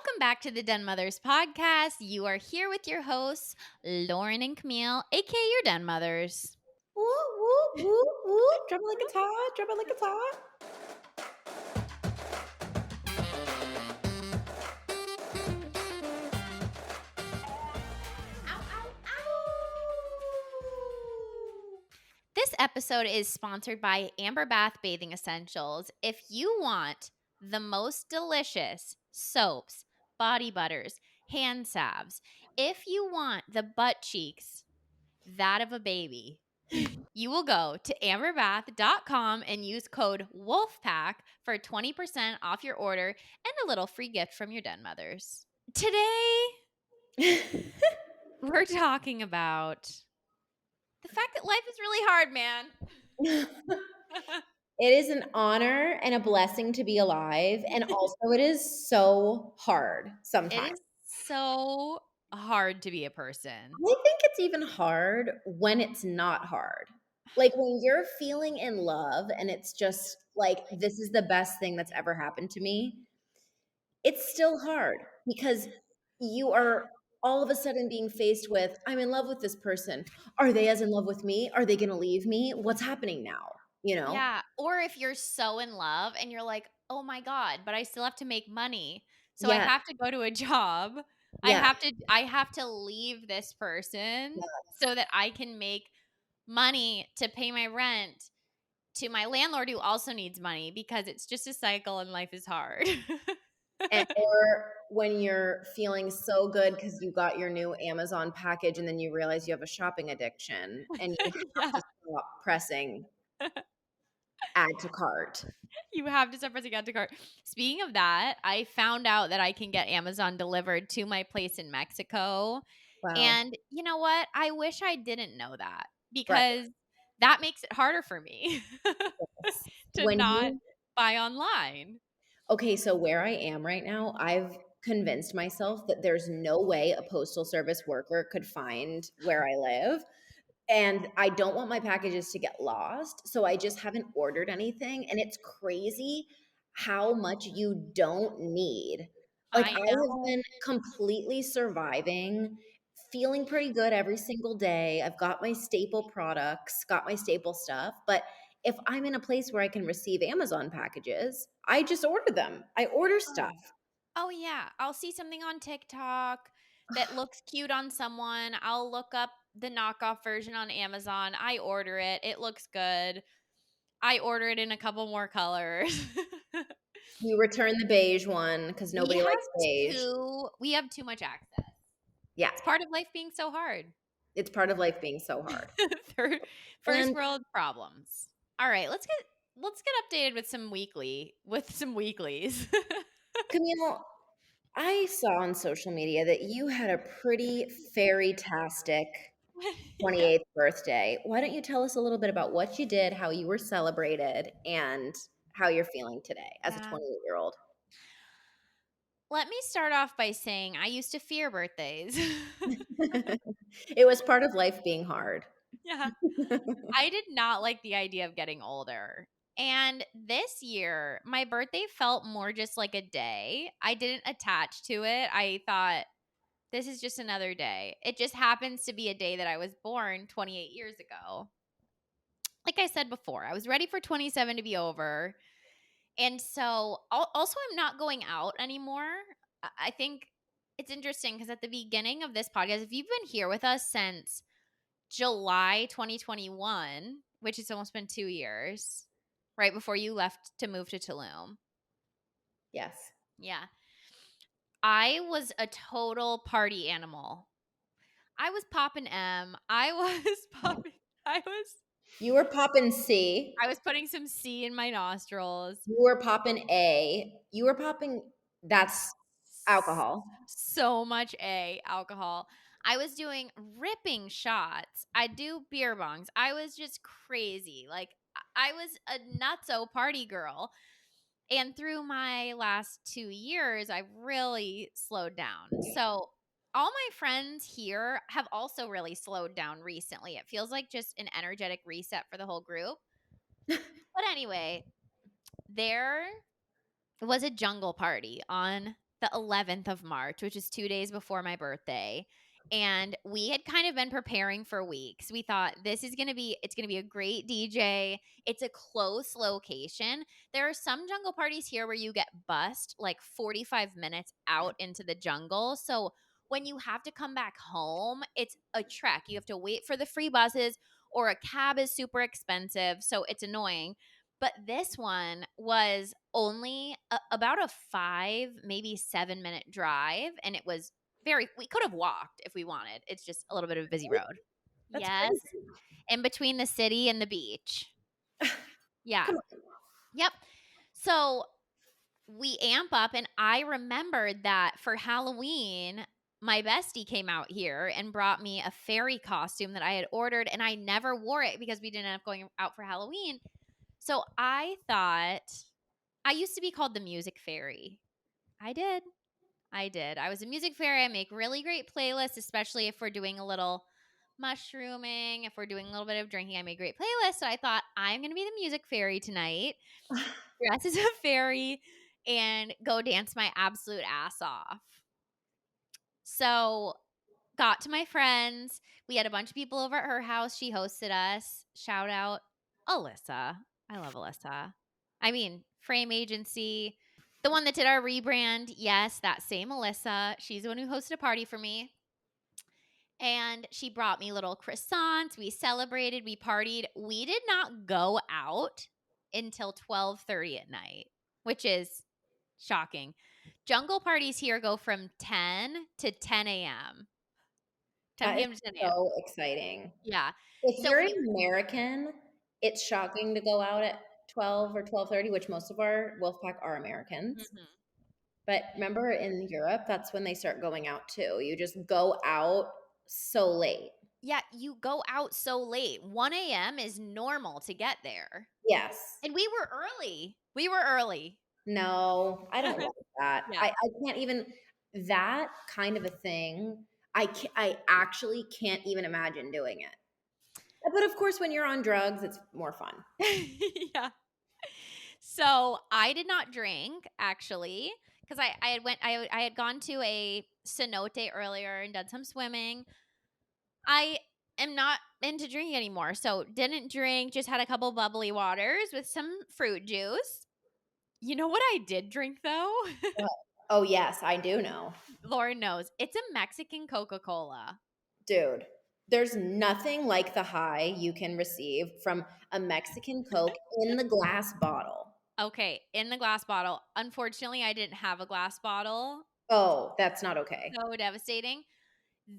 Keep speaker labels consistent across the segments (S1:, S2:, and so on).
S1: Welcome back to the Den Mothers podcast. You are here with your hosts, Lauren and Camille, aka your Den Mothers.
S2: Woo, woo, woo, woo. Drop it like it's hot. Drop it like it's hot.
S1: Ow, ow, ow. This episode is sponsored by Amber Bath Bathing Essentials. If you want the most delicious soaps, body butters, hand salves, if you want the butt cheeks, that of a baby, you will go to amberbath.com and use code WOLFPACK for 20% off your order and a little free gift from your Den Mothers. Today, we're talking about the fact that life is really hard, man.
S2: It is an honor and a blessing to be alive. And also, it is so hard
S1: It
S2: sometimes.
S1: is so hard to be a person.
S2: I think it's even hard when it's not hard. Like when you're feeling in love and it's just like, this is the best thing that's ever happened to me. It's still hard because you are all of a sudden being faced with, I'm in love with this person. Are they as in love with me? Are they going to leave me? What's happening now? You know?
S1: Yeah. Or if you're so in love and you're like, oh my God, but I still have to make money. So I
S2: Yes.
S1: have to go to a job.
S2: Yes.
S1: I have to leave this person so that I can make money to pay my rent to my landlord who also needs money because it's just a cycle and life is hard.
S2: Or when you're feeling so good because you got your new Amazon package and then you realize you have a shopping addiction and you have
S1: Yeah.
S2: to stop pressing add to cart.
S1: You have to start pressing add to cart. Speaking of that, I found out that I can get Amazon delivered to my place in Mexico.
S2: Wow.
S1: And you know what? I wish I didn't know that
S2: Right.
S1: because that makes it harder for me
S2: Yes.
S1: to
S2: When
S1: not
S2: you
S1: buy online.
S2: Okay, so where I am right now, I've convinced myself that there's no way a postal service worker could find where I live. And I don't want my packages to get lost. So I just haven't ordered anything. And it's crazy how much you don't need. Like,
S1: I
S2: I have
S1: know.
S2: been completely surviving, feeling pretty good every single day. I've got my staple products, got my staple stuff. But if I'm in a place where I can receive Amazon packages, I just order them. I order
S1: Oh.
S2: stuff.
S1: Oh, yeah. I'll see something on TikTok that looks cute on someone. I'll look up the knockoff version on Amazon. I order it. It looks good. I order it in a couple more colors.
S2: You return the beige one because nobody likes beige.
S1: We have too much access.
S2: Yeah,
S1: It's part of life being so hard.
S2: it's part of life being so hard.
S1: First
S2: And
S1: world problems. All right, let's get updated with some weeklies.
S2: Camille, I saw on social media that you had a pretty fairy-tastic
S1: Yeah.
S2: 28th birthday. Why don't you tell us a little bit about what you did, how you were celebrated, and how you're feeling today as a
S1: Yeah.
S2: 28-year-old?
S1: Let me start off by saying I used to fear birthdays.
S2: It was part of life being hard.
S1: Yeah. I did not like the idea of getting older. And this year, my birthday felt more just like a day. I didn't attach to it. I thought, this is just another day. It just happens to be a day that I was born 28 years ago. Like I said before, I was ready for 27 to be over. And so, also, I'm not going out anymore. I think it's interesting because at the beginning of this podcast, if you've been here with us since July 2021, which has almost been 2 years, right before you left to move to Tulum.
S2: Yes.
S1: Yeah. I was a total party animal. I was popping M. I was popping. I was.
S2: You were popping C.
S1: I was putting some C in my nostrils.
S2: You were popping A. You were popping, that's alcohol.
S1: So much alcohol. I was doing ripping shots. I do beer bongs. I was just crazy. Like I was a nutso party girl. And through my last 2 years, I've really slowed down. So all my friends here have also really slowed down recently. It feels like just an energetic reset for the whole group. But anyway, there was a jungle party on the 11th of March, which is 2 days before my birthday, and we had kind of been preparing for weeks. We thought it's gonna be a great DJ. It's a close location. There are some jungle parties here where you get bussed like 45 minutes out into the jungle. So when you have to come back home, it's a trek. You have to wait for the free buses or a cab is super expensive, so it's annoying. But this one was only about a 5, maybe 7-minute drive, and it was we could have walked if we wanted. It's just a little bit of a busy road.
S2: That's
S1: Yes,
S2: crazy.
S1: in between the city and the beach. Yeah.
S2: Come on.
S1: Yep. So we amp up, and I remembered that for Halloween, my bestie came out here and brought me a fairy costume that I had ordered, and I never wore it because we didn't end up going out for Halloween. So I thought I used to be called the music fairy. I did. I did. I was a music fairy. I make really great playlists, especially if we're doing a little mushrooming, if we're doing a little bit of drinking. I make great playlists. So I thought I'm going to be the music fairy tonight, dress as a fairy, and go dance my absolute ass off. So got to my friends. We had a bunch of people over at her house. She hosted us. Shout out Alyssa. I love Alyssa. I mean, Frame Agency, the one that did our rebrand. Yes, that same Alyssa. She's the one who hosted a party for me. And she brought me little croissants. We celebrated, we partied. We did not go out until 12:30 at night, which is shocking. Jungle parties here go from 10 to 10 a.m. 10
S2: That is
S1: p.m. to 10 a.m.
S2: so exciting.
S1: Yeah.
S2: If
S1: So
S2: you're
S1: we
S2: an American, it's shocking to go out at 12 or 12:30, which most of our Wolfpack are Americans.
S1: Mhm.
S2: But remember in Europe, that's when they start going out too. You just go out so late.
S1: Yeah, you go out so late. 1 a.m. is normal to get there.
S2: Yes.
S1: And we were early. We were early.
S2: No, I don't like that.
S1: Yeah.
S2: I can't even that kind of a thing, I actually can't even imagine doing it. But of course, when you're on drugs, it's more fun.
S1: Yeah. So I did not drink actually because I had gone to a cenote earlier and done some swimming. I am not into drinking anymore, so didn't drink. Just had a couple bubbly waters with some fruit juice. You know what I did drink though?
S2: What? Oh, yes, I do know.
S1: Lauren knows it's a Mexican Coca Cola.
S2: Dude, there's nothing like the high you can receive from a Mexican Coke in the glass bottle.
S1: Okay, in the glass bottle. Unfortunately, I didn't have a glass bottle.
S2: Oh, that's not okay.
S1: So devastating.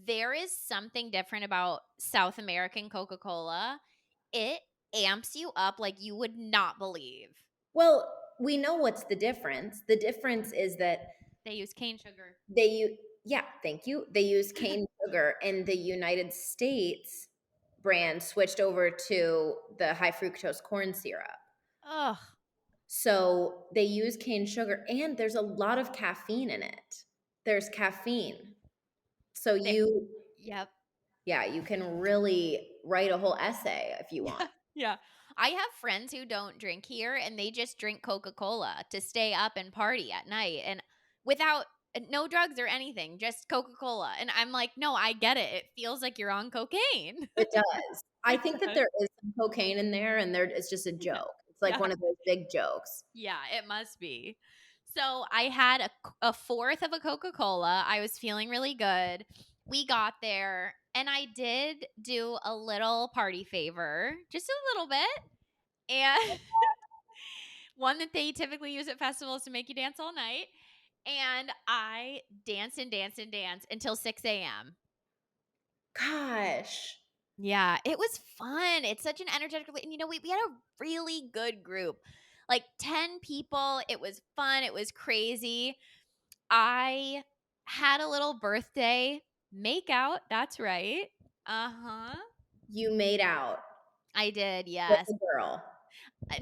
S1: There is something different about South American Coca Cola. It amps you up like you would not believe.
S2: Well, we know what's the difference. The difference is that
S1: They use cane sugar.
S2: they use, yeah, thank you. They use cane sugar, and the United States brand switched over to the high fructose corn syrup.
S1: Ugh.
S2: So they use cane sugar, and there's a lot of caffeine in it. There's caffeine. So
S1: They,
S2: you,
S1: yep.
S2: yeah, you can really write a whole essay if you want.
S1: Yeah. I have friends who don't drink here and they just drink Coca Cola to stay up and party at night and without no drugs or anything, just Coca Cola. And I'm like, no, I get it. It feels like you're on cocaine.
S2: It does. I
S1: It
S2: think that
S1: does.
S2: there is some cocaine in there, and it's just a
S1: Yeah.
S2: joke. It's like
S1: Yeah.
S2: one of those big jokes.
S1: Yeah, it must be. So I had a fourth of a Coca Cola. I was feeling really good. We got there and I did do a little party favor, just a little bit. And one that they typically use at festivals to make you dance all night. And I danced and danced and danced until 6 a.m.
S2: Gosh.
S1: Yeah, it was fun. It's such an energetic, and we had a really good group, like 10 people. It was fun. It was crazy. I had a little birthday make out. That's right. Uh huh.
S2: You made out
S1: I did.
S2: with
S1: Yes.
S2: a girl.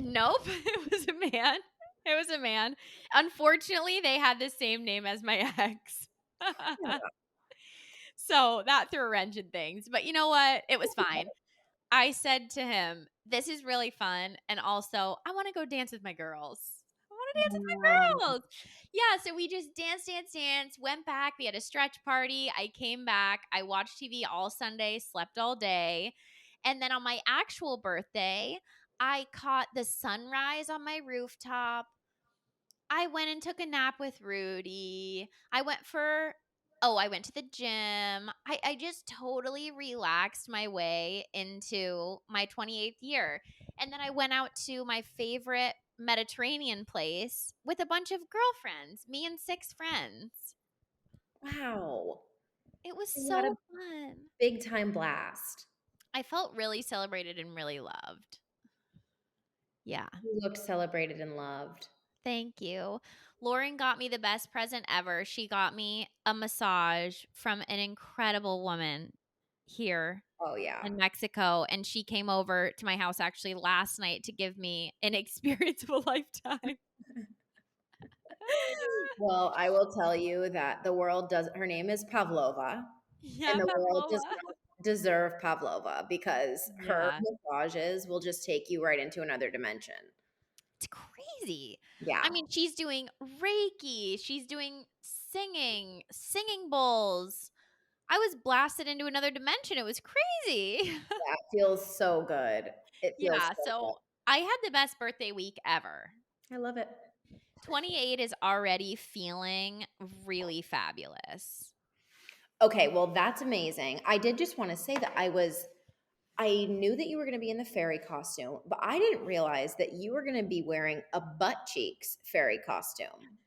S1: Nope. It was a man. It was a man. Unfortunately, they had the same name as my ex. So that threw a wrench in things. But you know what? It was fine. I said to him, "This is really fun, and also I want to go dance with my girls. I want dance with
S2: Wow.
S1: my girls. Yeah, so we just danced, went back. We had a stretch party. I came back. I watched TV all Sunday, slept all day. And then on my actual birthday, I caught the sunrise on my rooftop. I went and took a nap with Rudy. I went to the gym. I just totally relaxed my way into my 28th year. And then I went out to my favorite Mediterranean place with a bunch of girlfriends, me and 6 friends.
S2: Wow.
S1: It was
S2: You had a
S1: so fun.
S2: big time blast.
S1: I felt really celebrated and really loved. Yeah.
S2: You looked celebrated and loved.
S1: Thank you. Lauren got me the best present ever. She got me a massage from an incredible woman here
S2: Oh, yeah.
S1: in Mexico, and she came over to my house actually last night to give me an experience of a lifetime.
S2: Well, I will tell you that the world does her name is Pavlova, and
S1: Yeah,
S2: the world does
S1: Pavlova.
S2: not deserve Pavlova because her
S1: Yeah,
S2: massages will just take you right into another dimension.
S1: it's crazy. I
S2: Yeah.
S1: mean, she's doing Reiki, she's doing singing bowls. I was blasted into another dimension. It was crazy.
S2: Yeah, it feels so good. It feels
S1: Yeah,
S2: so good.
S1: so I had the best birthday week ever.
S2: I love it.
S1: 28 is already feeling really fabulous.
S2: Okay, well, that's amazing. I did just wanna say that I knew that you were gonna be in the fairy costume, but I didn't realize that you were gonna be wearing a butt cheeks fairy costume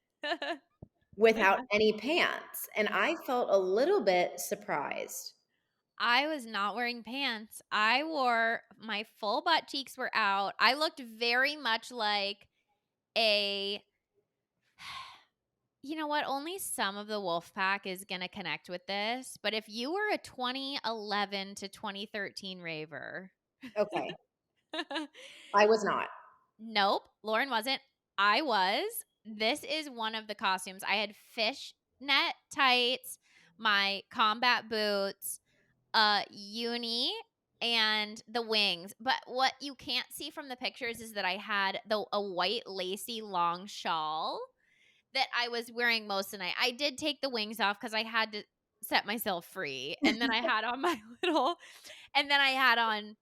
S2: without any pants, and I felt a little bit surprised.
S1: I was not wearing pants. I wore my full butt cheeks were out. I looked very much like a you know what? Only some of the wolf pack is going to connect with this, but if you were a 2011 to 2013 raver,
S2: Okay, I was not.
S1: nope, Lauren wasn't. I was. This is one of the costumes. I had fishnet tights, my combat boots, uni, and the wings. But what you can't see from the pictures is that I had a white lacy long shawl that I was wearing most of the night. I did take the wings off because I had to set myself free. And then I had on my little and then I had on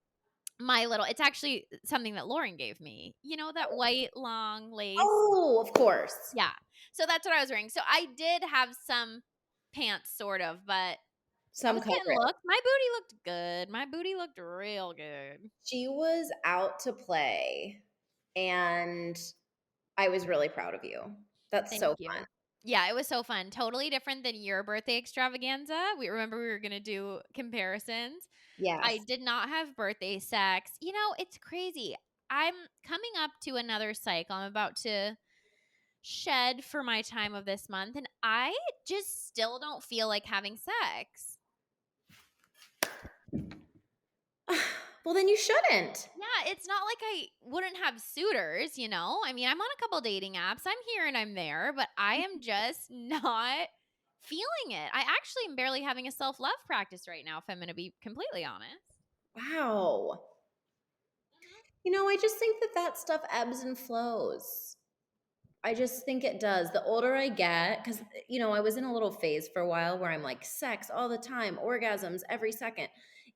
S1: my little it's actually something that Lauren gave me. You know, that white long lace?
S2: Oh, of course.
S1: Yeah. So that's what I was wearing. So I did have some pants sort of, but I
S2: Some
S1: was getting
S2: coverage.
S1: looks. My booty looked good. My booty looked real good.
S2: She was out to play, and I was really proud of you. That's
S1: Thank
S2: so fun.
S1: you. Yeah, it was so fun. Totally different than your birthday extravaganza. We were gonna do comparisons. I
S2: Yes.
S1: did not have birthday sex. You know, it's crazy. I'm coming up to another cycle. I'm about to shed for my time of this month, and I just still don't feel like having sex.
S2: Well, then you shouldn't.
S1: Yeah, it's not like I wouldn't have suitors, you know? I mean, I'm on a couple dating apps. I'm here and I'm there, but I am just not feeling it. I actually am barely having a self love practice right now, if I'm going to be completely honest.
S2: Wow. I just think that that stuff ebbs and flows. I just think it does. The older I get, because, I was in a little phase for a while where I'm like, sex all the time, orgasms every second.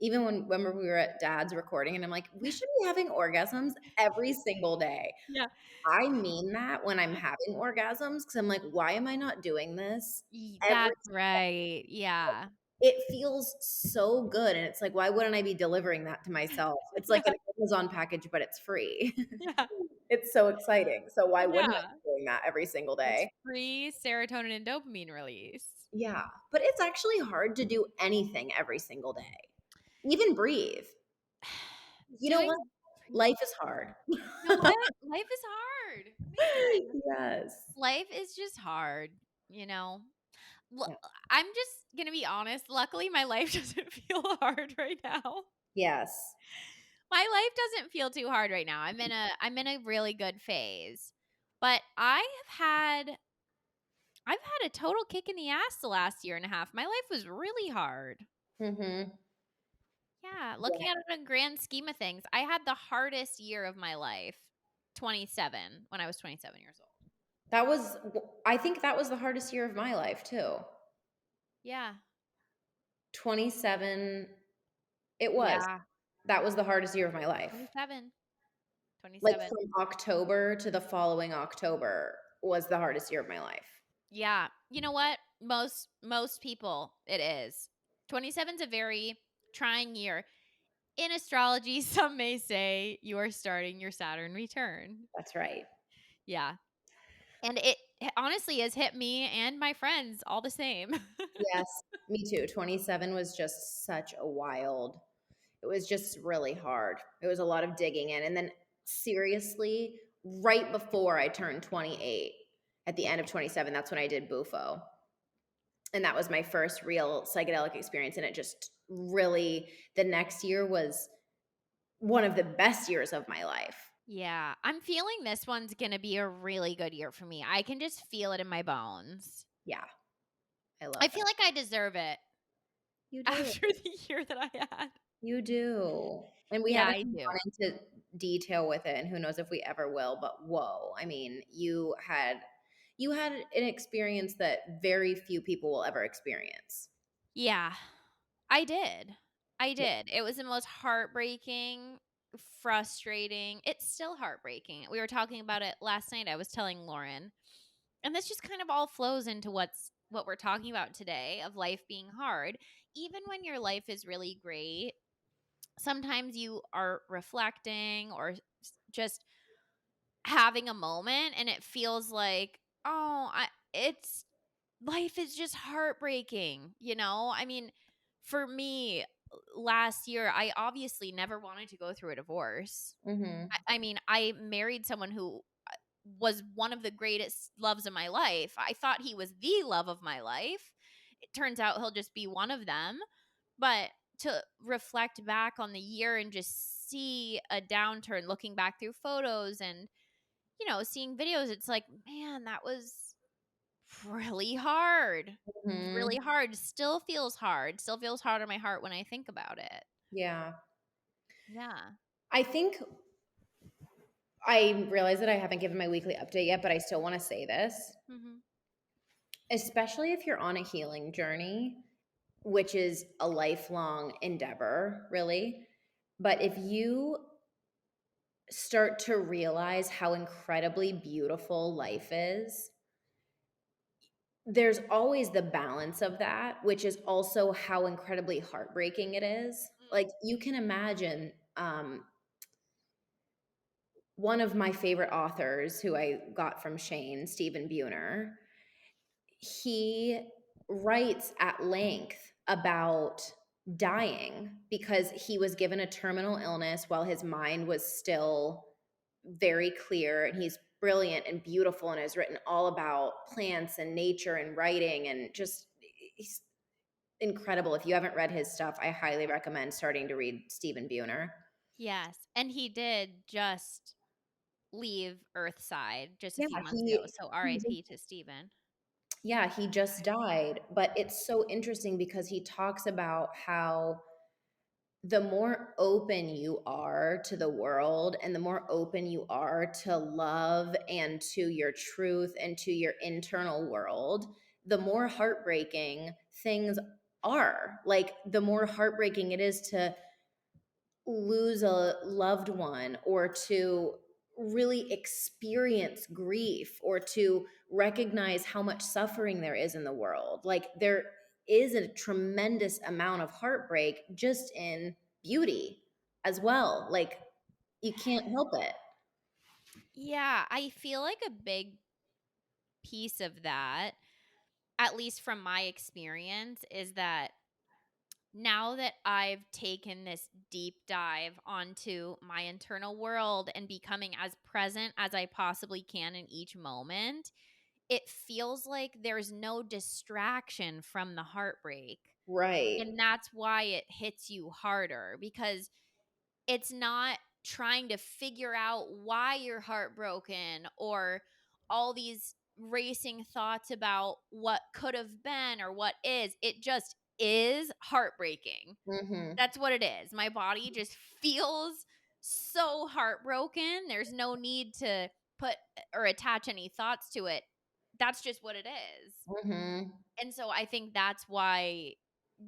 S2: Even when we were at dad's recording, and I'm like, we should be having orgasms every single day.
S1: Yeah.
S2: I mean that when I'm having orgasms, because I'm like, why am I not doing this every
S1: That's right. Yeah.
S2: it feels so good, and it's like, why wouldn't I be delivering that to myself? It's like
S1: Yeah.
S2: an Amazon package, but it's free.
S1: Yeah.
S2: It's so exciting. So why wouldn't I
S1: Yeah.
S2: be doing that every single
S1: It's
S2: day?
S1: free serotonin and dopamine release.
S2: Yeah, but it's actually hard to do anything every single day. Even breathe. You know what?
S1: Doing,
S2: Life is hard.
S1: you know what? Life is hard. Man,
S2: Yes.
S1: life is just hard, you know? L
S2: Yeah.
S1: I'm just gonna be honest, luckily, my life doesn't feel hard right now.
S2: Yes.
S1: My life doesn't feel too hard right now. I'm in a really good phase. But I've had a total kick in the ass the last year and a half. My life was really hard.
S2: Mhm.
S1: Yeah, looking
S2: Yeah.
S1: at it in grand scheme of things, I had the hardest year of my life, 27, when I was 27 years old.
S2: That was I think that was the hardest year of my life too.
S1: Yeah.
S2: 27 it was.
S1: Yeah.
S2: That was the hardest year of my life.
S1: 27.
S2: Like,
S1: 27.
S2: from October to the following October was the hardest year of my life.
S1: Yeah. You know what? Most people it is. 27's a very trying year. In astrology, some may say you are starting your Saturn return.
S2: That's right.
S1: Yeah. And it honestly has hit me and my friends all the same.
S2: Yes, me too. 27 was just such a wild it was just really hard. It was a lot of digging in, and then seriously, right before I turned 28, at the end of 27, that's when I did Bufo, and that was my first real psychedelic experience, and it just really the next year was one of the best years of my life.
S1: Yeah, I'm feeling this one's gonna be a really good year for me. I can just feel it in my bones.
S2: Yeah, I love
S1: I
S2: that.
S1: feel like I deserve it
S2: You do.
S1: after the year that I had.
S2: You do. And we
S1: Yeah,
S2: haven't
S1: I
S2: gone
S1: do.
S2: into detail with it, and who knows if we ever will, but whoa, I mean, you had an experience that very few people will ever experience.
S1: Yeah, I did. I
S2: Yeah.
S1: did. It was the most heartbreaking, frustrating. It's still heartbreaking. We were talking about it last night. I was telling Lauren. And this just kind of all flows into what we're talking about today of life being hard. Even when your life is really great, sometimes you are reflecting or just having a moment and it feels like, "Oh, it's life is just heartbreaking," you know? I mean, for me, last year, I obviously never wanted to go through a divorce.
S2: Mhm.
S1: I mean, I married someone who was one of the greatest loves of my life. I thought he was the love of my life. It turns out he'll just be one of them. But to reflect back on the year and just see a downturn, looking back through photos and, seeing videos, it's like, man, that was really hard. Really
S2: Mhm.
S1: hard. Still feels hard. Still feels hard on my heart when I think about it.
S2: Yeah.
S1: Yeah.
S2: I think I realize that I haven't given my weekly update yet, but I still wanna say this,
S1: Hmm.
S2: especially if you're on a healing journey, which is a lifelong endeavor, really. But if you start to realize how incredibly beautiful life is, there's always the balance of that, which is also how incredibly heartbreaking it is. Like, you can imagine, one of my favorite authors who I got from Shane, Stephen Buhner, he writes at length about dying because he was given a terminal illness while his mind was still very clear, and he's brilliant and beautiful and has written all about plants and nature and writing, and just he's incredible. If you haven't read his stuff, I highly recommend starting to read Stephen Buhner.
S1: Yes. And he did just leave Earthside just a
S2: Yeah,
S1: few months ago,
S2: he
S1: so
S2: he
S1: RIP to Steven.
S2: yeah, he just died, but it's so interesting because he talks about how the more open you are to the world and the more open you are to love and to your truth and to your internal world, the more heartbreaking things are. Like, the more heartbreaking it is to lose a loved one or to really experience grief or to recognize how much suffering there is in the world. Like, there is a tremendous amount of heartbreak just in beauty as well. Like, you can't help it.
S1: Yeah, I feel like a big piece of that, at least from my experience, is that now that I've taken this deep dive onto my internal world and becoming as present as I possibly can in each moment, it feels like there's no distraction from the heartbreak.
S2: Right.
S1: And that's why it hits you harder because it's not trying to figure out why you're heartbroken or all these racing thoughts about what could have been or what is. It just is heartbreaking.
S2: Mhm.
S1: That's what it is. My body just feels so heartbroken. There's no need to put or attach any thoughts to it. That's just what it is.
S2: Mhm.
S1: And so I think that's why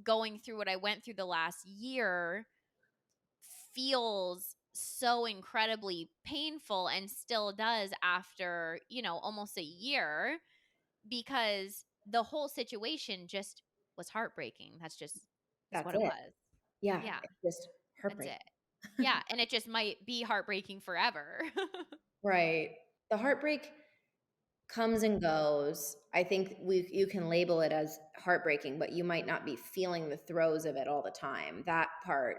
S1: going through what I went through the last year feels so incredibly painful and still does after, almost a year because the whole situation just was heartbreaking. That's
S2: That's
S1: what it
S2: it.
S1: was.
S2: Yeah,
S1: Yeah,
S2: it's just
S1: that's
S2: heartbreak.
S1: it. Yeah, and it just might be heartbreaking forever.
S2: Right. The heartbreak comes and goes. I think you can label it as heartbreaking, but you might not be feeling the throes of it all the time. That part,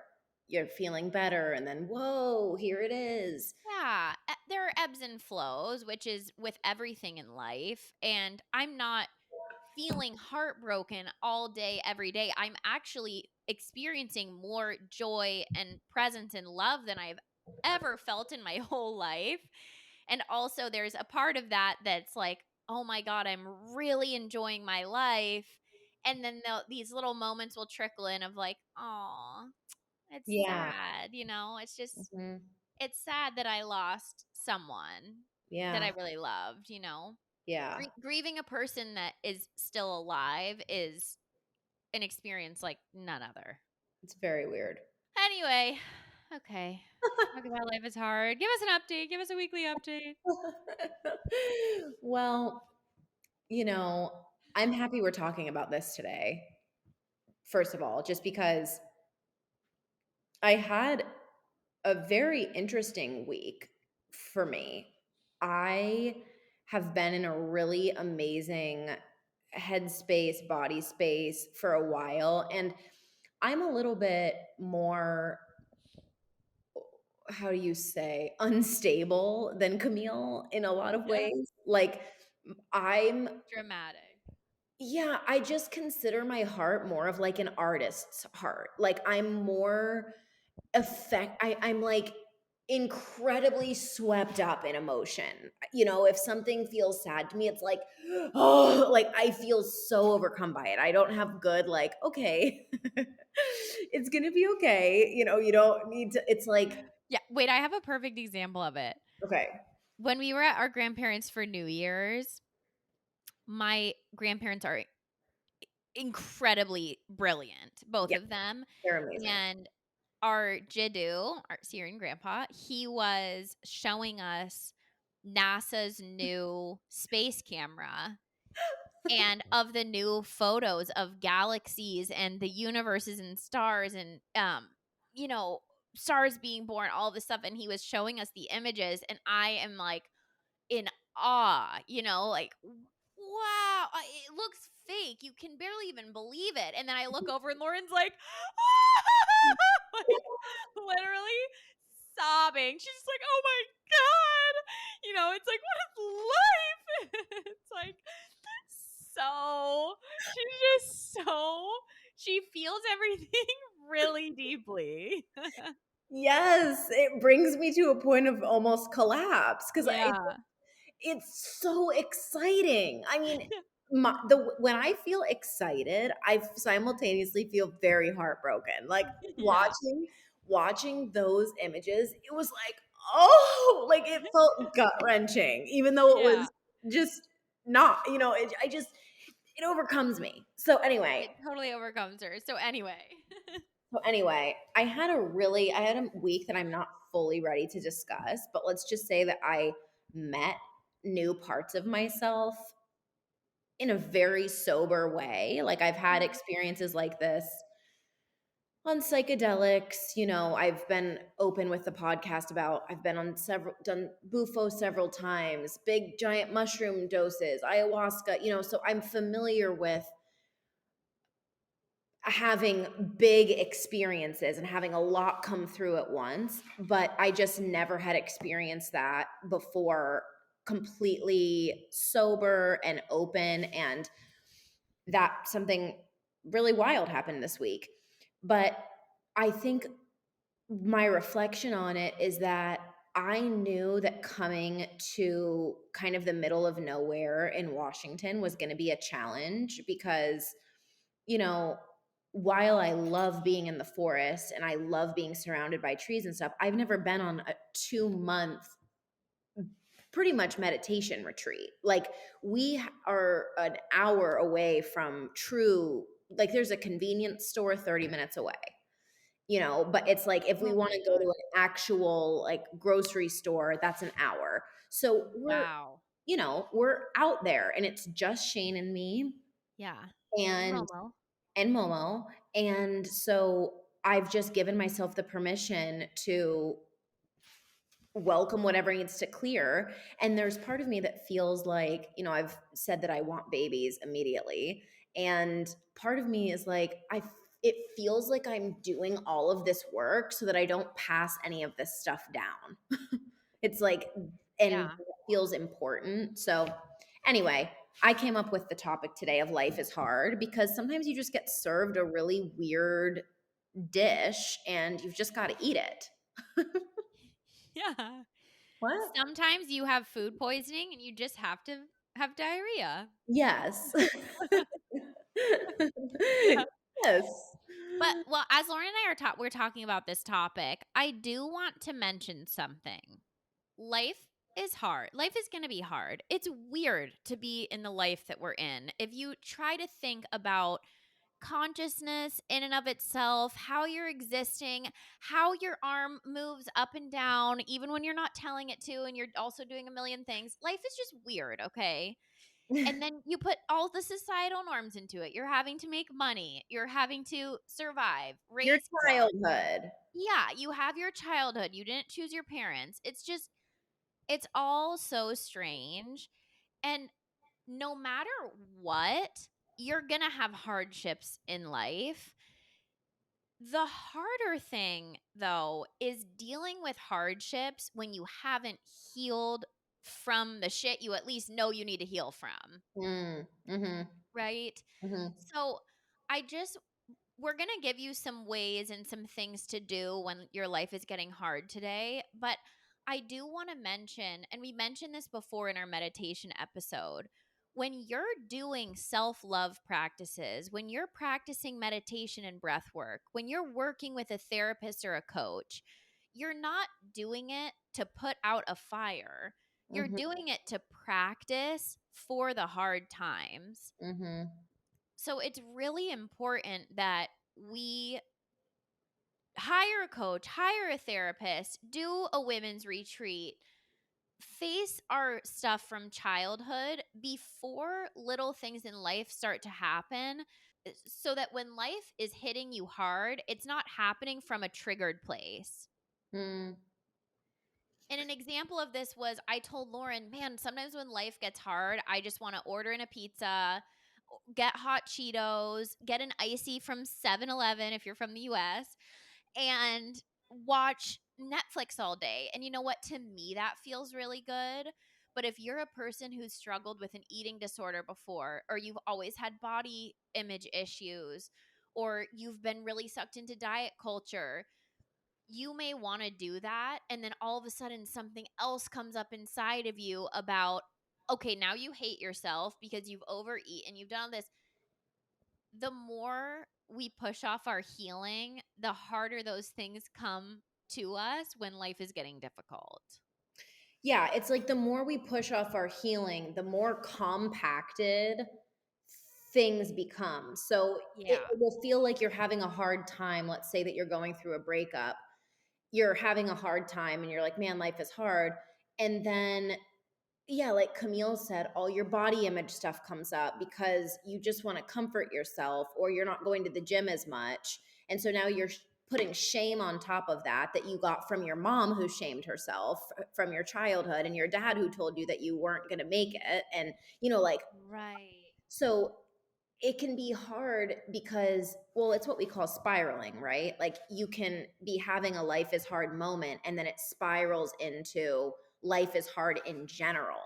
S2: you're feeling better and then, "Whoa, here it is."
S1: Yeah, there are ebbs and flows, which is with everything in life, and I'm not feeling heartbroken all day, every day. I'm actually experiencing more joy and presence and love than I've ever felt in my whole life. And also, there's a part of that that's like, oh my God, I'm really enjoying my life. And then these little moments will trickle in of like, oh, it's
S2: Yeah.
S1: sad.
S2: Mhm.
S1: It's sad that I lost someone that I
S2: Yeah.
S1: really loved,
S2: Yeah.
S1: Grieving a person that is still alive is an experience like none other.
S2: It's very weird.
S1: Anyway, okay. Talk about life is hard. Give us an update. Give us a weekly update.
S2: Well, you know, I'm happy we're talking about this today, first of all, just because I had a very interesting week for me. I have been in a really amazing headspace, body space for a while, and I'm a little bit more, how do you say, unstable than Camille in a lot of ways. Like, I'm
S1: Dramatic.
S2: yeah, I just consider my heart more of like an artist's heart. Like, I'm more I'm like incredibly swept up in emotion. If something feels sad to me, it's like, oh, like I feel so overcome by it. I don't have good, like, okay, it's gonna be okay. You don't need to, it's like,
S1: Yeah. Wait, I have a perfect example of it.
S2: okay,
S1: When we were at our grandparents for New Year's, my grandparents are incredibly brilliant, both
S2: yeah,
S1: of them.
S2: they're amazing.
S1: And our Jiddu, our Syrian grandpa, he was showing us NASA's new space camera and of the new photos of galaxies and the universes and stars and you know stars being born, all this stuff, and he was showing us the images, and I am like in awe, like, wow, it looks fake. You can barely even believe it. And then I look over and Lauren's like, like literally sobbing. She's just like, oh my God. It's like, what is life? It's like, so she feels everything really deeply.
S2: Yes, it brings me to a point of almost collapse because
S1: Yeah.
S2: it's so exciting. I mean, when I feel excited, I simultaneously feel very heartbroken. Like
S1: Yeah.
S2: watching those images, it was like, oh, like it felt gut wrenching, even though it
S1: Yeah.
S2: was just not. It overcomes me. So
S1: It
S2: anyway,
S1: totally overcomes her. So anyway.
S2: I had a week that I'm not fully ready to discuss, but let's just say that I met new parts of myself in a very sober way. Like, I've had
S1: Mhm.
S2: experiences like this on psychedelics. I've been open with the podcast about I've been on done bufo several times, big giant mushroom doses, ayahuasca, so I'm familiar with having big experiences and having a lot come through at once, but I just never had experienced that before, completely sober and open. And that something really wild happened this week. But I think my reflection on it is that I knew that coming to kind of the middle of nowhere in Washington was going to be a challenge because, you know, while I love being in the forest and I love being surrounded by trees and stuff, I've never been on a 2-month pretty much meditation retreat. Like we are an hour away from true, like there's a convenience store 30 minutes away, you know, but it's like if we
S1: Oh
S2: want
S1: my
S2: to go to
S1: god.
S2: an actual like grocery store, that's an hour. So
S1: Wow.
S2: we're out there and it's just Shane and me
S1: Yeah. And
S2: and
S1: Momo.
S2: Momo. And so I've just given myself the permission to welcome whatever needs to clear. And there's part of me that feels like, I've said that I want babies immediately. And part of me is like, it feels like I'm doing all of this work so that I don't pass any of this stuff down. It's like, and
S1: Yeah.
S2: it feels important. So, anyway, I came up with the topic today of life is hard because sometimes you just get served a really weird dish and you've just got to eat it.
S1: Yeah.
S2: What?
S1: Sometimes you have food poisoning and you just have to have diarrhea.
S2: Yes.
S1: Yeah.
S2: Yes.
S1: But well, as Lauren and I we're talking about this topic, I do want to mention something. Life is hard. Life is going to be hard. It's weird to be in the life that we're in. If you try to think about consciousness in and of itself, how you're existing, how your arm moves up and down, even when you're not telling it to, and you're also doing a million things. Life is just weird, okay? And then you put all the societal norms into it. You're having to make money, you're having to survive,
S2: Your
S1: raise kids.
S2: childhood.
S1: Yeah, you have your childhood. You didn't choose your parents. It's all so strange. And no matter what, you're going to have hardships in life. The harder thing, though, is dealing with hardships when you haven't healed from the shit you at least know you need to heal from,
S2: Mm, mhm,
S1: right?
S2: mhm.
S1: So I just we're going to give you some ways and some things to do when your life is getting hard today. But I do want to mention, and we mentioned this before in our meditation episode, when you're doing self love practices, when you're practicing meditation and breath work, when you're working with a therapist or a coach, you're not doing it to put out a fire. You're
S2: Mhm,
S1: doing it to practice for the hard times.
S2: mhm.
S1: So it's really important that we hire a coach, hire a therapist, do a women's retreat, face our stuff from childhood before little things in life start to happen, so that when life is hitting you hard, it's not happening from a triggered place.
S2: Mm,
S1: And an example of this was I told Lauren, man, sometimes when life gets hard, I just want to order in a pizza, get hot Cheetos, get an icy from 7-Eleven if you're from the US, and watch Netflix all day. And you know what? To me, that feels really good. But if you're a person who's struggled with an eating disorder before, or you've always had body image issues, or you've been really sucked into diet culture, you may want to do that. And then all of a sudden, something else comes up inside of you about, okay, now you hate yourself because you've overeaten, you've done all this. The more we push off our healing, the harder those things come to us when life is getting difficult.
S2: yeah, it's like the more we push off our healing, the more compacted things become. So
S1: Yeah.
S2: it will feel like you're having a hard time. Let's say that you're going through a breakup. You're having a hard time and you're like, man, life is hard. And then, yeah, like Camille said, all your body image stuff comes up because you just want to comfort yourself or you're not going to the gym as much. And so now you're putting shame on top of that you got from your mom who shamed herself from your childhood and your dad who told you that you weren't going to make it. And, like,
S1: Right.
S2: so it can be hard because, well, it's what we call spiraling, right? Like you can be having a life is hard moment and then it spirals into life is hard in general.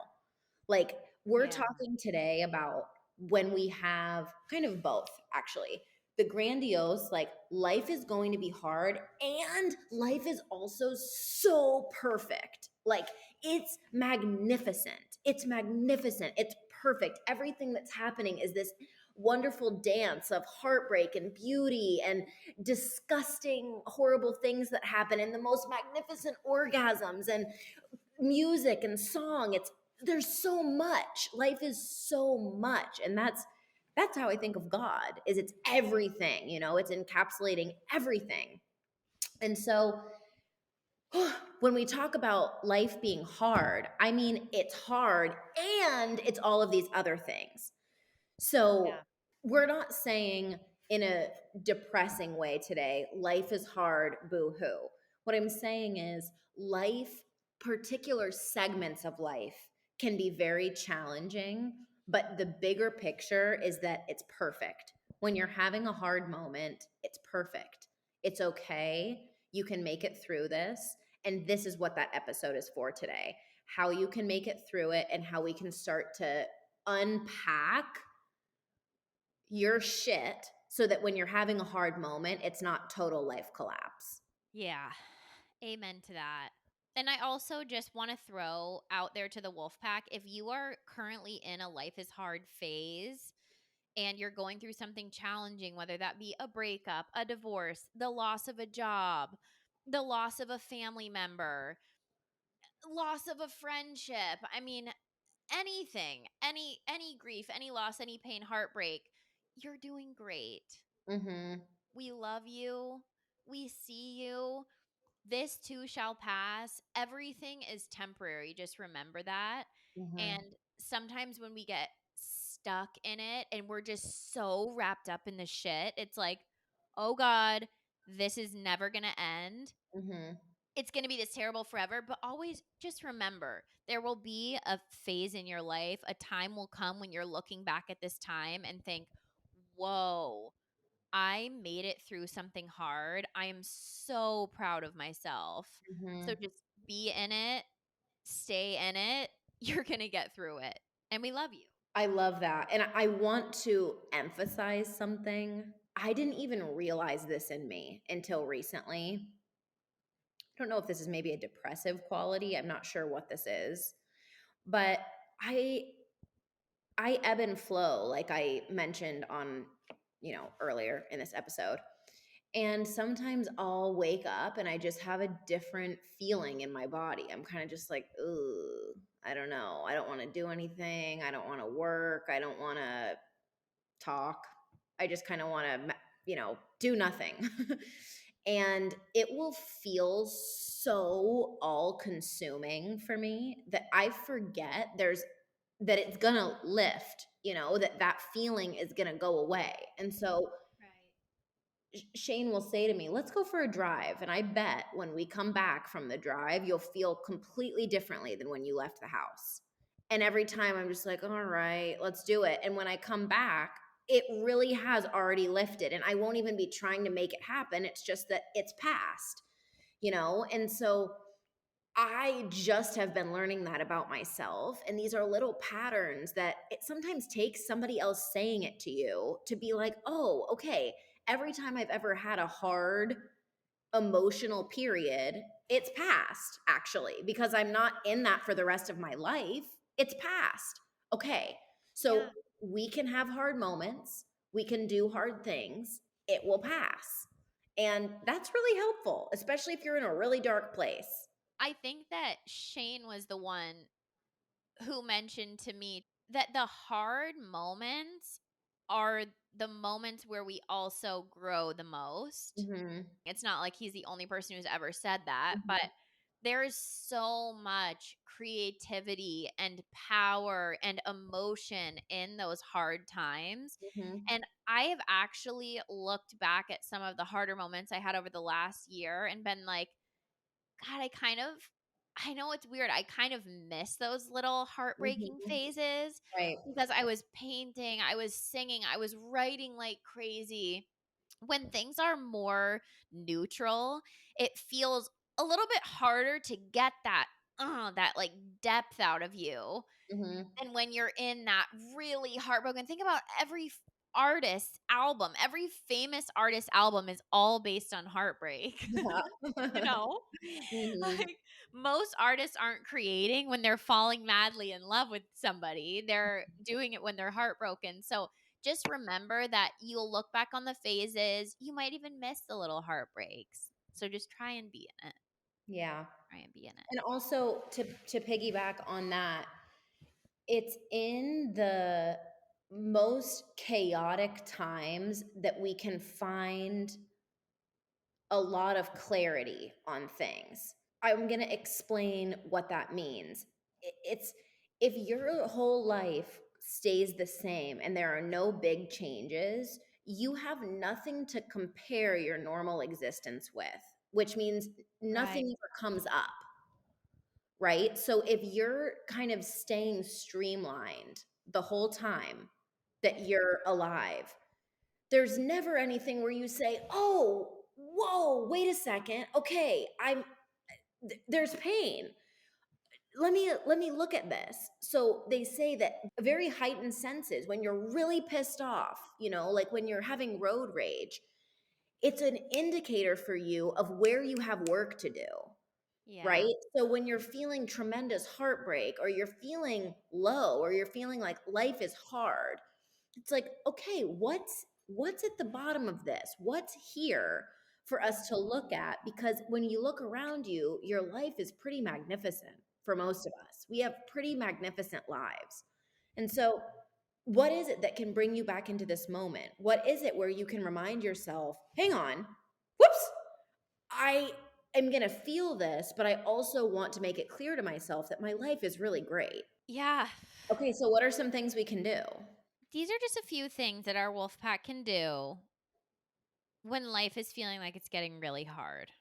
S2: Like we're
S1: Yeah.
S2: talking today about when we have kind of both, actually. The grandiose, like life is going to be hard and life is also so perfect. Like it's magnificent. It's magnificent. It's perfect. Everything that's happening is this wonderful dance of heartbreak and beauty and disgusting, horrible things that happen and the most magnificent orgasms and music and song. There's so much. Life is so much. And that's how I think of God, is it's everything, it's encapsulating everything. And so when we talk about life being hard, I mean, it's hard and it's all of these other things. So
S1: Yeah.
S2: we're not saying in a depressing way today, life is hard, boo hoo. What I'm saying is, life, particular segments of life, can be very challenging, but the bigger picture is that it's perfect. When you're having a hard moment, it's perfect. It's okay. You can make it through this. And this is what that episode is for today: how you can make it through it and how we can start to unpack your shit so that when you're having a hard moment, it's not total life collapse.
S1: Yeah. Amen to that. And I also just want to throw out there to the wolf pack, if you are currently in a life is hard phase and you're going through something challenging, whether that be a breakup, a divorce, the loss of a job, the loss of a family member, loss of a friendship, I mean, anything, any grief, any loss, any pain, heartbreak, you're doing great.
S2: Mhm.
S1: We love you. We see you. This too shall pass. Everything is temporary. Just remember that.
S2: Mhm.
S1: And sometimes when we get stuck in it and we're just so wrapped up in the shit, it's like, oh God, this is never going to end.
S2: Mhm.
S1: It's going to be this terrible forever. But always just remember, there will be a phase in your life, a time will come when you're looking back at this time and think, whoa, I made it through something hard. I am so proud of myself. So
S2: Mhm.
S1: just be in it, stay in it. You're going to get through it. And we love you.
S2: I love that. And I want to emphasize something. I didn't even realize this in me until recently. I don't know if this is maybe a depressive quality. I'm not sure what this is. But I I ebb and flow, like I mentioned on, earlier in this episode. And sometimes I'll wake up and I just have a different feeling in my body. I'm kind of just like, ooh, I don't know. I don't want to do anything. I don't want to work. I don't want to talk. I just kind of want to, do nothing. And it will feel so all consuming for me that I forget that it's gonna lift, that feeling is gonna go away. And so
S1: Right.
S2: Shane will say to me, let's go for a drive. And I bet when we come back from the drive, you'll feel completely differently than when you left the house. And every time I'm just like, all right, let's do it. And when I come back, it really has already lifted. And I won't even be trying to make it happen. It's just that it's past, And so I just have been learning that about myself. And these are little patterns that it sometimes takes somebody else saying it to you to be like, oh, okay. Every time I've ever had a hard emotional period, it's past actually, because I'm not in that for the rest of my life. It's past. Okay. So
S1: Yeah.
S2: we can have hard moments, we can do hard things, it will pass. And that's really helpful, especially if you're in a really dark place.
S1: I think that Shane was the one who mentioned to me that the hard moments are the moments where we also grow the most.
S2: Mhm.
S1: It's not like he's the only person who's ever said that, but
S2: Mhm.
S1: there is so much creativity and power and emotion in those hard times.
S2: Mhm.
S1: And I have actually looked back at some of the harder moments I had over the last year and been like, God, I know it's weird. I kind of miss those little heartbreaking
S2: Mhm.
S1: phases
S2: Right.
S1: because I was painting, I was singing, I was writing like crazy. When things are more neutral, it feels a little bit harder to get that like depth out of you.
S2: Mhm.
S1: And when you're in that really heartbroken, think about every artist's album, every famous artist album is all based on heartbreak.
S2: Yeah.
S1: You know?
S2: Mhm.
S1: Like, most artists aren't creating when they're falling madly in love with somebody. They're doing it when they're heartbroken. So, just remember that you'll look back on the phases. You might even miss the little heartbreaks. So, just try and be in it.
S2: Yeah.
S1: Try and be in it.
S2: And also to piggyback on that, it's in the most chaotic times that we can find a lot of clarity on things. I'm going to explain what that means. It's if your whole life stays the same and there are no big changes, you have nothing to compare your normal existence with, which means
S1: Right.
S2: nothing ever comes up, right? So if you're kind of staying streamlined the whole time that you're alive, there's never anything where you say, "Oh, whoa, wait a second. Okay, there's pain. Let me look at this." So they say that very heightened senses when you're really pissed off, like when you're having road rage, it's an indicator for you of where you have work to do.
S1: Yeah.
S2: Right? So when you're feeling tremendous heartbreak or you're feeling low or you're feeling like life is hard, it's like, okay, what's at the bottom of this? What's here for us to look at? Because when you look around you, your life is pretty magnificent for most of us. We have pretty magnificent lives. And so, what is it that can bring you back into this moment? What is it where you can remind yourself, hang on, whoops, I am going to feel this, but I also want to make it clear to myself that my life is really great.
S1: Yeah.
S2: Okay, so what are some things we can do?
S1: These are just a few things that our wolf pack can do when life is feeling like it's getting really hard.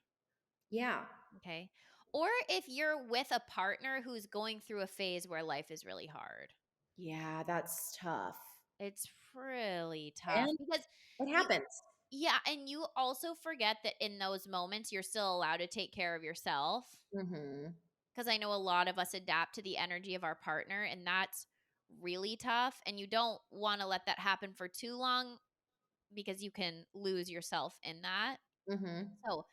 S2: Yeah.
S1: Okay. Or if you're with a partner who's going through a phase where life is really hard.
S2: Yeah, that's tough.
S1: It's really tough
S2: And
S1: because
S2: it
S1: you,
S2: happens.
S1: yeah, and you also forget that in those moments you're still allowed to take care of yourself.
S2: Mhm.
S1: Because I know a lot of us adapt to the energy of our partner, and that's really tough. And you don't want to let that happen for too long because you can lose yourself in that.
S2: Mhm.
S1: So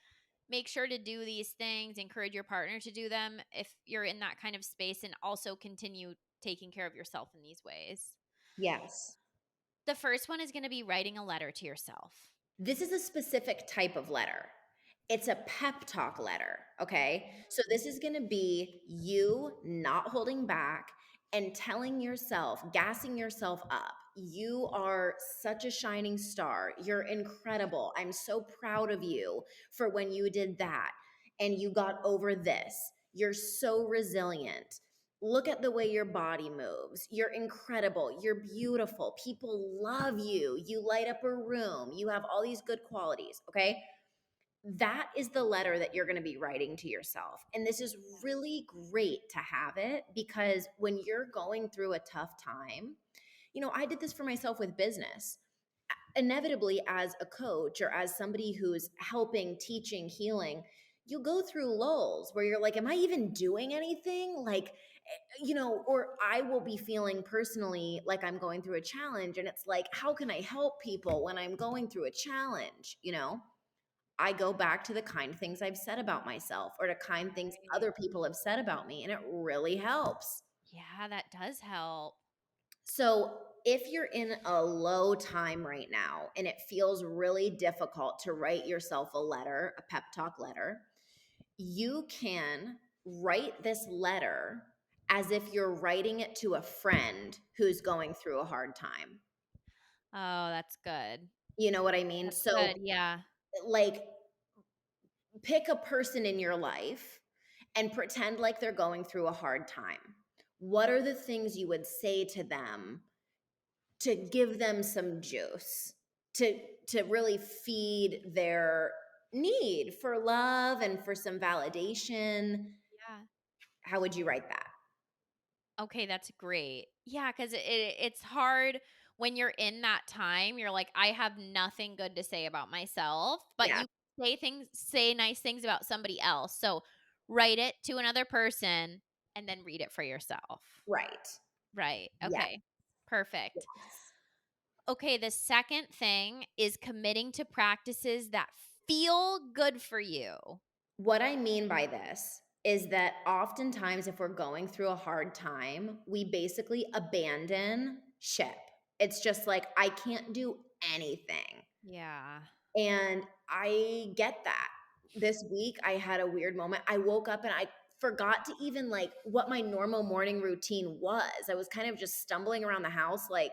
S1: make sure to do these things, encourage your partner to do them if you're in that kind of space, and also continue taking care of yourself in these ways.
S2: Yes.
S1: The first one is going to be writing a letter to yourself.
S2: This is a specific type of letter. It's a pep talk letter, okay? So
S1: Mhm.
S2: this is going to be you not holding back and telling yourself, gassing yourself up. You are such a shining star. You're incredible. I'm so proud of you for when you did that and you got over this. You're so resilient. Look at the way your body moves. You're incredible. You're beautiful. People love you. You light up a room. You have all these good qualities, okay? That is the letter that you're going to be writing to yourself. And this is really great to have it because when you're going through a tough time, I did this for myself with business. Inevitably, as a coach or as somebody who's helping, teaching, healing, you go through lulls where you're like, am I even doing anything? Like, or I will be feeling personally like I'm going through a challenge. And it's like, how can I help people when I'm going through a challenge? I go back to the kind things I've said about myself or to kind things
S1: Right.
S2: other people have said about me. And it really helps.
S1: Yeah, that does help.
S2: So, if you're in a low time right now and it feels really difficult to write yourself a letter, a pep talk letter, you can write this letter as if you're writing it to a friend who's going through a hard time.
S1: Oh, that's good.
S2: You know what I mean?
S1: That's
S2: So,
S1: good. Yeah.
S2: like, pick a person in your life and pretend like they're going through a hard time. What are the things you would say to them to give them some juice, to really feed their need for love and for some validation?
S1: Yeah.
S2: How would you write that?
S1: Okay, that's great. Yeah, because it's hard when you're in that time. You're like, I have nothing good to say about myself, but
S2: Yeah,
S1: you say nice things about somebody else. So write it to another person and then read it for yourself.
S2: right.
S1: Right.
S2: Yeah.
S1: Okay. Perfect.
S2: Yes.
S1: Okay, the second thing is committing to practices that feel good for you.
S2: What I mean by this is that oftentimes, if we're going through a hard time, we basically abandon ship. It's just like, I can't do anything.
S1: Yeah.
S2: And I get that. this week I had a weird moment. I woke up and I forgot to even like what my normal morning routine was. I was kind of just stumbling around the house like,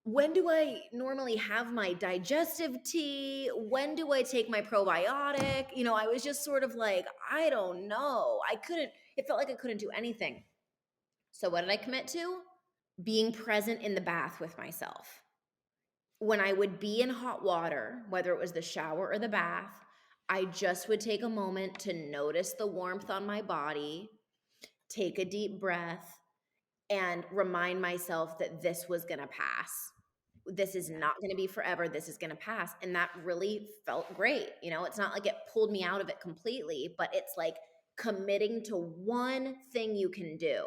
S2: when do I normally have my digestive tea? When do I take my probiotic? I was just sort of like, I don't know. It felt like I couldn't do anything. So, what did I commit to? Being present in the bath with myself. When I would be in hot water, whether it was the shower or the bath, I just would take a moment to notice the warmth on my body, take a deep breath, and remind myself that this was going to pass. This is
S1: Yeah.
S2: not going to be forever. This is going to pass. And that really felt great. It's not like it pulled me out of it completely, but it's like committing to one thing you can do.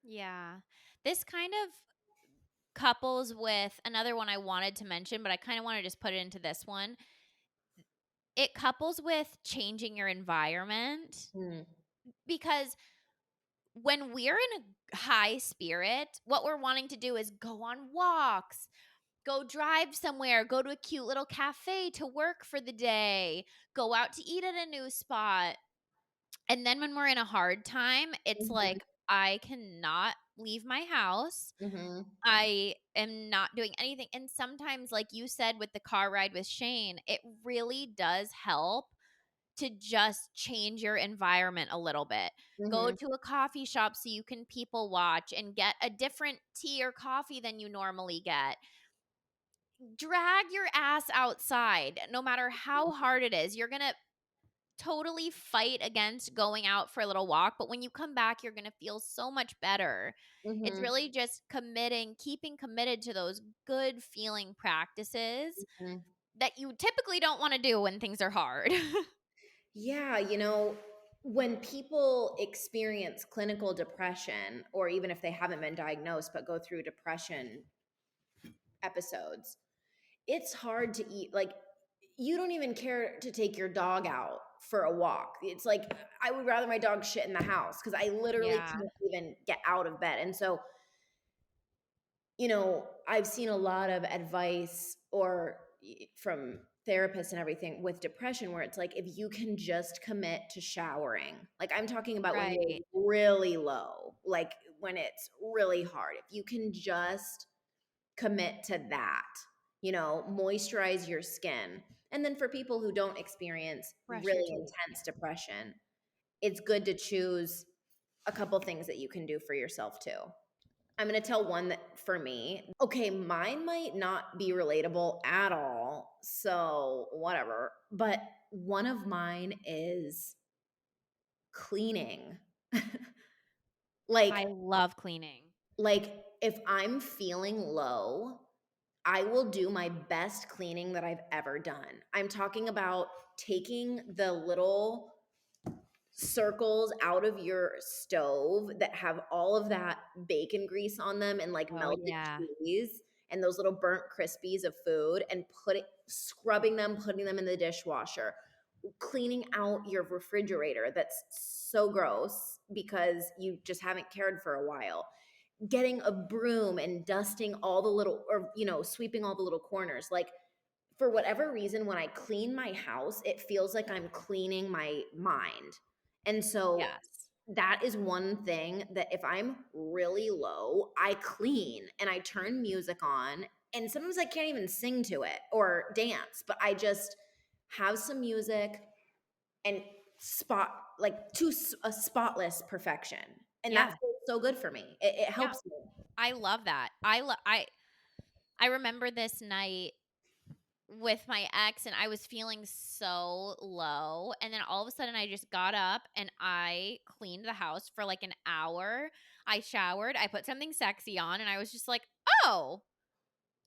S1: Yeah. This kind of couples with another one I wanted to mention, but I kind of want to just put it into this one. It couples with changing your environment
S2: Mm,
S1: because when we're in a high spirit, what we're wanting to do is go on walks, go drive somewhere, go to a cute little cafe to work for the day, go out to eat at a new spot. And then when we're in a hard time, it's
S2: mhm,
S1: like, I cannot leave my house.
S2: mhm,
S1: I am not doing anything. And sometimes, like you said with the car ride with Shane, it really does help to just change your environment a little bit. Go
S2: mhm,
S1: to a coffee shop so you can people watch and get a different tea or coffee than you normally get. Drag your ass outside no matter how hard it is. You're going to totally fight against going out for a little walk, but when you come back, you're going to feel so much better. It's
S2: mhm,
S1: really just keeping committed to those good feeling practices
S2: mhm.
S1: that you typically don't want to do when things are hard.
S2: Yeah, when people experience clinical depression, or even if they haven't been diagnosed but go through depression episodes, it's hard to eat. Like, you don't even care to take your dog out for a walk. It's like, I would rather my dog shit in the house because I literally
S1: Yeah,
S2: can't even get out of bed. And so, I've seen a lot of advice from therapists and everything with depression where it's like, if you can just commit to showering, like I'm talking about when you're
S1: right.
S2: really low, like when it's really hard, if you can just commit to that, moisturize your skin. And then for people who don't experience
S1: Brush your
S2: really
S1: teeth.
S2: intense depression, it's good to choose a couple things that you can do for yourself too. I'm gonna tell one that for me, okay, mine might not be relatable at all, so whatever. But one of mine is cleaning.
S1: I
S2: like,
S1: love cleaning.
S2: if I'm feeling low, I will do my best cleaning that I've ever done. I'm talking about taking the little circles out of your stove that have all of that bacon grease on them and like
S1: Oh,
S2: melted
S1: yeah.
S2: cheese and those little burnt crispies of food, and scrubbing them, putting them in the dishwasher, cleaning out your refrigerator that's so gross because you just haven't cared for a while, getting a broom and dusting all the little, or sweeping all the little corners. Like, for whatever reason, when I clean my house, it feels like I'm cleaning my mind. And so
S1: Yes.
S2: that is one thing that if I'm really low, I clean and I turn music on. And sometimes I can't even sing to it or dance, but I just have some music and a spotless perfection. And that
S1: Yeah.
S2: feels so good for me. It
S1: Yeah.
S2: helps me.
S1: I love that. I remember this night with my ex and I was feeling so low, and then all of a sudden I just got up and I cleaned the house for like an hour. I showered, I put something sexy on, and I was just like, "Oh,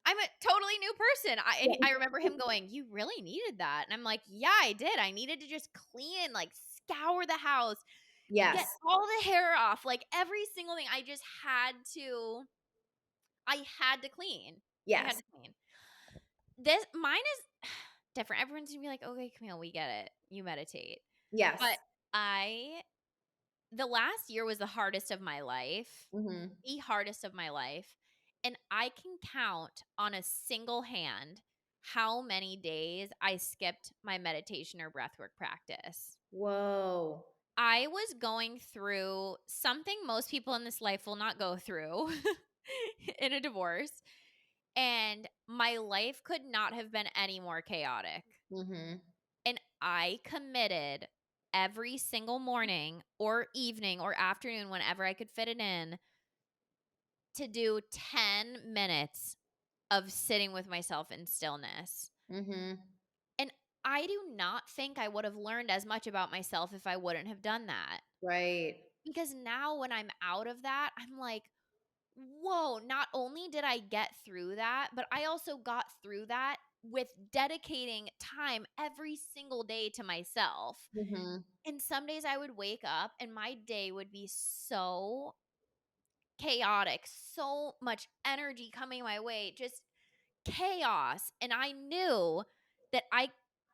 S1: I'm a totally new person." I remember him going, "You really needed that." And I'm like, "Yeah, I did. I needed to just clean, like scour the house, get
S2: Yes.
S1: all the hair off, like every single thing. I had to clean. I had
S2: Yes.
S1: to clean." This mine is different. Everyone's gonna be like, "Okay, Camille, we get it. You meditate." But
S2: Yes.
S1: I the last year was the hardest of my life,
S2: Mhm.
S1: the hardest of my life, and I can count on a single hand how many days I skipped my meditation or breathwork practice.
S2: Whoa.
S1: I was going through something most people in this life will not go through in a divorce, and my life could not have been any more chaotic.
S2: Mhm.
S1: And I committed every single morning or evening or afternoon, whenever I could fit it in, to do 10 minutes of sitting with myself in stillness.
S2: Mhm.
S1: And I do not think I would have learned as much about myself if I wouldn't have done that.
S2: Right.
S1: Because now when I'm out of that, I'm like, whoa, not only did I get through that, but I also got through that with dedicating time every single day to myself.
S2: Mhm.
S1: And some days I would wake up and my day would be so chaotic, so much energy coming my way, just chaos. And I knew that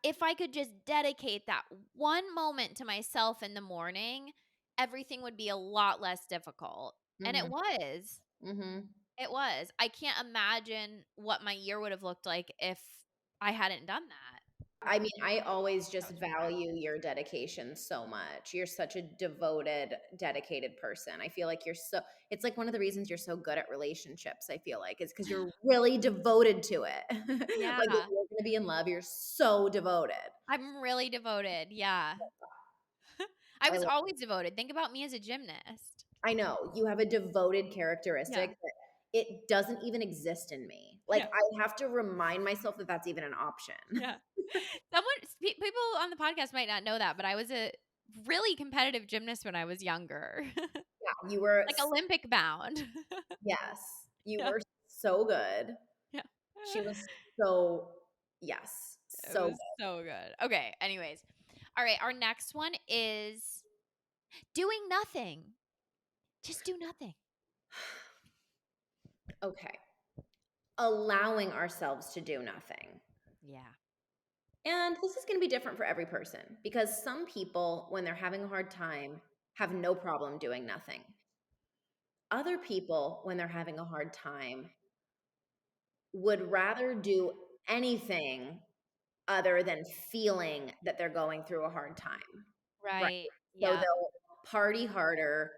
S1: if I could just dedicate that one moment to myself in the morning, everything would be a lot less difficult. And it
S2: Mhm.
S1: was.
S2: Mhm.
S1: It was. I can't imagine what my year would have looked like if I hadn't done that.
S2: I mean, I always
S1: That
S2: just
S1: was
S2: value
S1: incredible.
S2: your dedication so much. You're such a devoted, dedicated person. I feel like you're so it's like one of the reasons you're so good at relationships, I feel like, is because 'cause you're really devoted to it. Like, if
S1: Yeah.
S2: you're gonna be in love, you're so devoted.
S1: I'm really devoted. Yeah. I
S2: I
S1: was
S2: love
S1: always devoted. Think about me as a gymnast.
S2: I know, you have a devoted characteristic
S1: Yeah.
S2: that it doesn't even exist in me. Like,
S1: Yeah.
S2: I have to remind myself that that's even an option.
S1: Yeah. People on the podcast might not know that, but I was a really competitive gymnast when I was younger.
S2: Yeah, you were
S1: Like Olympic bound.
S2: yes, you
S1: Yeah.
S2: were so good.
S1: Yeah.
S2: She was so yes,
S1: It
S2: so
S1: was so good. Okay, anyways. All right, our next one is doing nothing. Just do nothing.
S2: good. Okay. Allowing ourselves to do nothing.
S1: Yeah.
S2: And this is gonna be different for every person because some people, when they're having a hard time, have no problem doing nothing. Other people, when they're having a hard time, would rather do anything other than feeling that they're going through a hard time, right?
S1: Right.
S2: So
S1: Yeah.
S2: they'll party harder,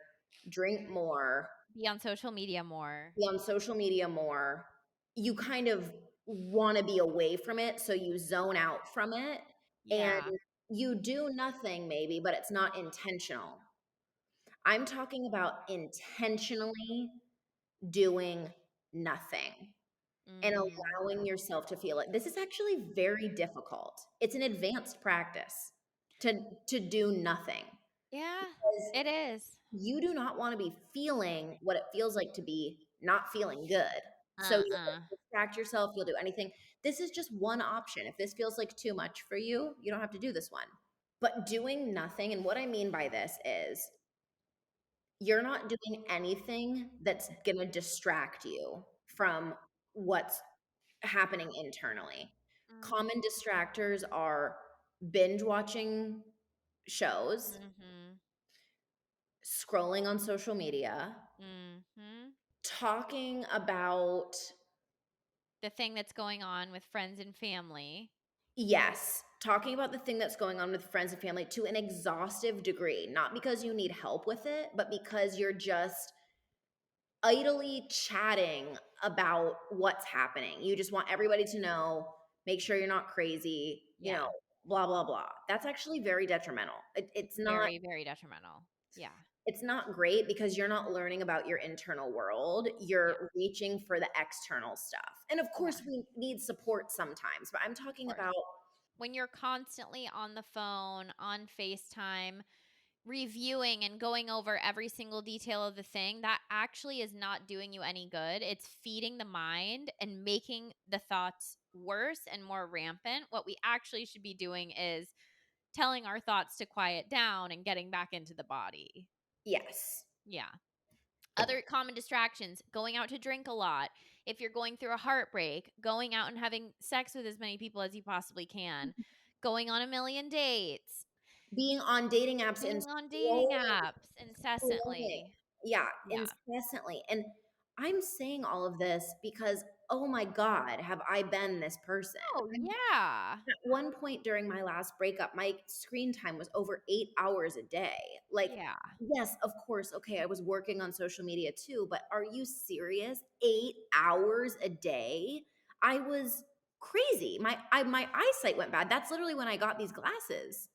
S2: drink more,
S1: Be on social media more.
S2: be on social media more. You kind of wanna be away from it, so you zone out from it, and
S1: Yeah.
S2: you do nothing maybe, but it's not intentional. I'm talking about intentionally doing nothing and
S1: Mhm.
S2: allowing yourself to feel it. This is actually very difficult. It's an advanced practice to do nothing
S1: Yeah,
S2: because
S1: it is.
S2: you do not wanna be feeling what it feels like to be not feeling good. So you'll
S1: Uh-uh.
S2: distract yourself, you'll do anything. This is just one option. If this feels like too much for you, you don't have to do this one. But doing nothing and what I mean by this is you're not doing anything that's gonna distract you from what's happening internally.
S1: Mm.
S2: Common distractors are binge watching shows,
S1: Mhm.
S2: scrolling on social media,
S1: Mhm.
S2: talking about
S1: The thing that's going on with friends and family.
S2: yes, talking about the thing that's going on with friends and family to an exhaustive degree, not because you need help with it, but because you're just idly chatting about what's happening. You just want everybody to know, make sure you're not crazy,
S1: Yeah.
S2: blah, blah, blah. That's actually very detrimental.
S1: Very, very detrimental. Yeah.
S2: It's not great because you're not learning about your internal world.
S1: Yeah.
S2: You're reaching for the external stuff. And of
S1: Yeah.
S2: course, we need support sometimes, but I'm
S1: Of
S2: talking
S1: course.
S2: about
S1: When you're constantly on the phone, on FaceTime, reviewing and going over every single detail of the thing, that actually is not doing you any good. It's feeding the mind and making the thoughts worse and more rampant. What we actually should be doing is telling our thoughts to quiet down and getting back into the body.
S2: yes,
S1: Yeah. Other common distractions, going out to drink a lot. If you're going through a heartbreak, going out and having sex with as many people as you possibly can, going on a million dates,
S2: being on dating apps and
S1: being on dating apps
S2: scrolling.
S1: incessantly.
S2: Yeah,
S1: Yeah.
S2: incessantly. And I'm saying all of this because "Oh my god, have I been this person?"
S1: Oh, yeah.
S2: At one point during my last breakup, my screen time was over 8 hours a day. Like,
S1: Yeah.
S2: yes, of course, okay, I was working on social media too, but are you serious? 8 hours a day? I was crazy. My eyesight went bad. That's literally when I got these glasses.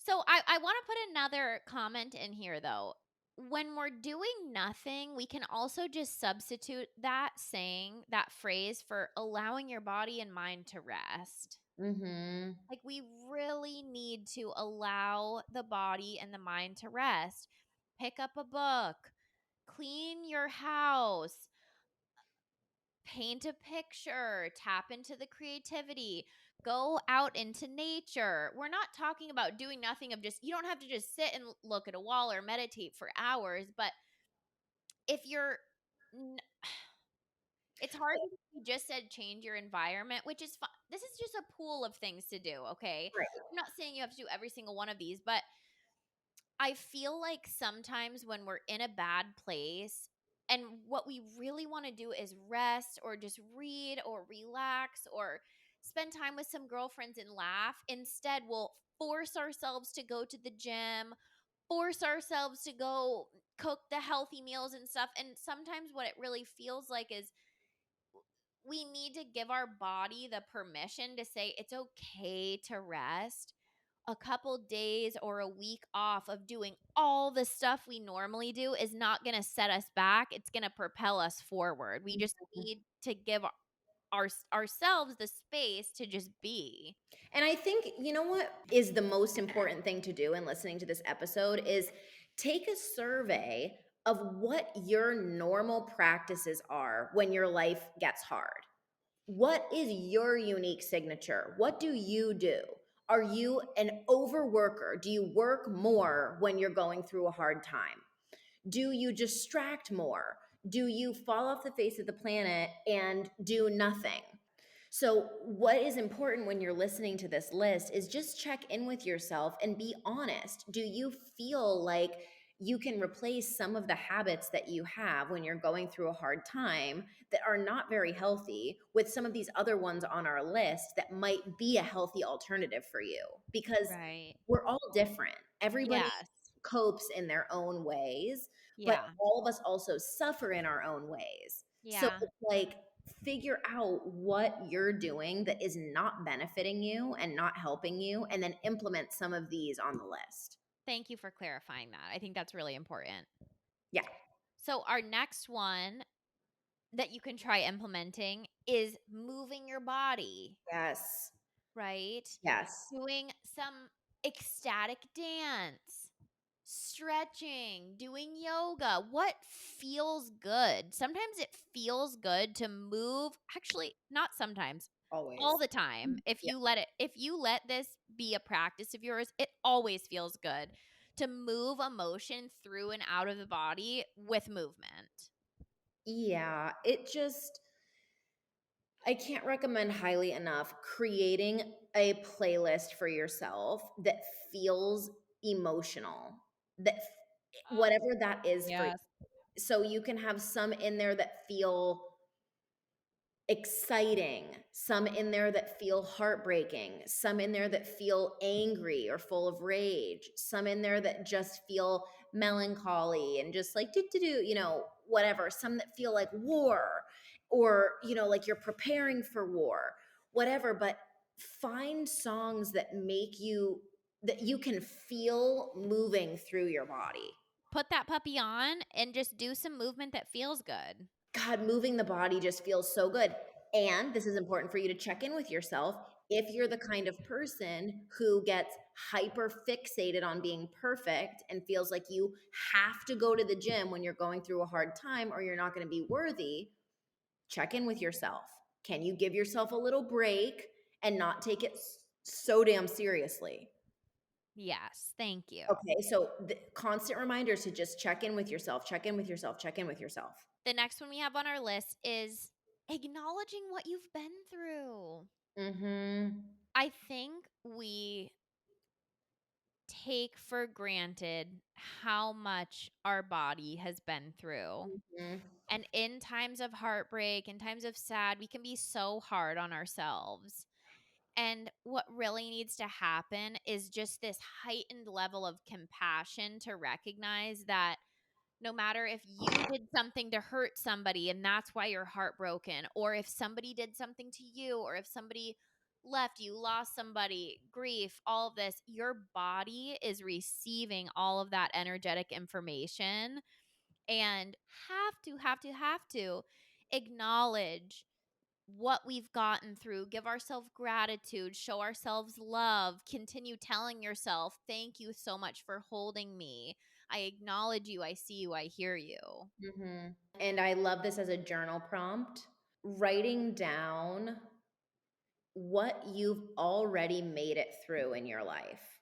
S1: So I want to put another comment in here though. When we're doing nothing, we can also just substitute that saying, that phrase for allowing your body and mind to rest.
S2: Mhm.
S1: Like we really need to allow the body and the mind to rest. Pick up a book, clean your house, paint a picture, tap into the creativity, go out into nature. We're not talking about doing nothing of just, you don't have to just sit and look at a wall or meditate for hours, but if you're n- it's hard because you just said change your environment, which is fine. This is just a pool of things to do, okay?
S2: Right.
S1: I'm not saying you have to do every single one of these, but I feel like sometimes when we're in a bad place and what we really want to do is rest or just read or relax or spend time with some girlfriends and laugh, instead we'll force ourselves to go to the gym, force ourselves to go cook the healthy meals and stuff. And sometimes what it really feels like is we need to give our body the permission to say it's okay to rest. A couple days or a week off of doing all the stuff we normally do is not going to set us back. It's going to propel us forward. We just need to give ourselves the space to just be.
S2: And I think, you know what is the most important thing to do in listening to this episode is take a survey of what your normal practices are when your life gets hard. What is your unique signature? What do you do? Are you an overworker? Do you work more when you're going through a hard time? Do you distract more? Do you fall off the face of the planet and do nothing? So, what is important when you're listening to this list is just check in with yourself and be honest. Do you feel like you can replace some of the habits that you have when you're going through a hard time that are not very healthy with some of these other ones on our list that might be a healthy alternative for you? Because
S1: Right.
S2: we're all different. Everybody
S1: Yes.
S2: copes in their own ways, but
S1: Yeah.
S2: all of us also suffer in our own ways. So
S1: Yeah.
S2: it's like figure out what you're doing that is not benefiting you and not helping you, and then implement some of these on the list.
S1: Thank you for clarifying that. I think that's really important.
S2: Yeah.
S1: So, our next one that you can try implementing is moving your body.
S2: Yes.
S1: Right?
S2: Yes.
S1: Doing some ecstatic dance, stretching, doing yoga. What feels good? Sometimes it feels good to move. Actually, not sometimes. All
S2: Always.
S1: the time.
S2: Yeah.
S1: If you let this be a practice of yours, it always feels good to move emotion through and out of the body with movement.
S2: Yeah. It just, I can't recommend highly enough creating a playlist for yourself that feels emotional, whatever that is for you.
S1: Yes.
S2: So you can have some in there that feel exciting, some in there that feel heartbreaking, some in there that feel angry or full of rage, some in there that just feel melancholy and just like do, whatever, some that feel like war or, like you're preparing for war, whatever. But find songs that you can feel moving through your body.
S1: Put that puppy on and just do some movement that feels good.
S2: God, moving the body just feels so good. And this is important for you to check in with yourself. If you're the kind of person who gets hyper fixated on being perfect and feels like you have to go to the gym when you're going through a hard time or you're not going to be worthy, check in with yourself. Can you give yourself a little break and not take it so damn seriously?
S1: Yes, thank you.
S2: Okay, so the constant reminders to just check in with yourself, check in with yourself, check in with yourself.
S1: The next one we have on our list is acknowledging what you've been through.
S2: Mhm.
S1: I think we take for granted how much our body has been through.
S2: Mhm.
S1: And in times of heartbreak, in times of sad, we can be so hard on ourselves. And what really needs to happen is just this heightened level of compassion to recognize that no matter if you did something to hurt somebody and that's why you're heartbroken, or if somebody did something to you, or if somebody left you, lost somebody, grief, all of this, your body is receiving all of that energetic information and have to acknowledge what we've gotten through, give ourselves gratitude, show ourselves love, continue telling yourself, thank you so much for holding me. I acknowledge you, I see you, I hear you.
S2: Mhm. And I love this as a journal prompt. Writing down what you've already made it through in your life.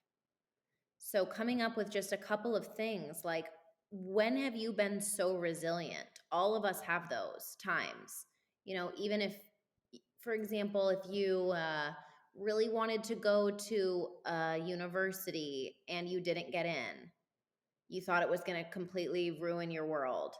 S2: So coming up with just a couple of things like, when have you been so resilient? All of us have those times. Even if, for example, if you really wanted to go to a university and you didn't get in, you thought it was going to completely ruin your world.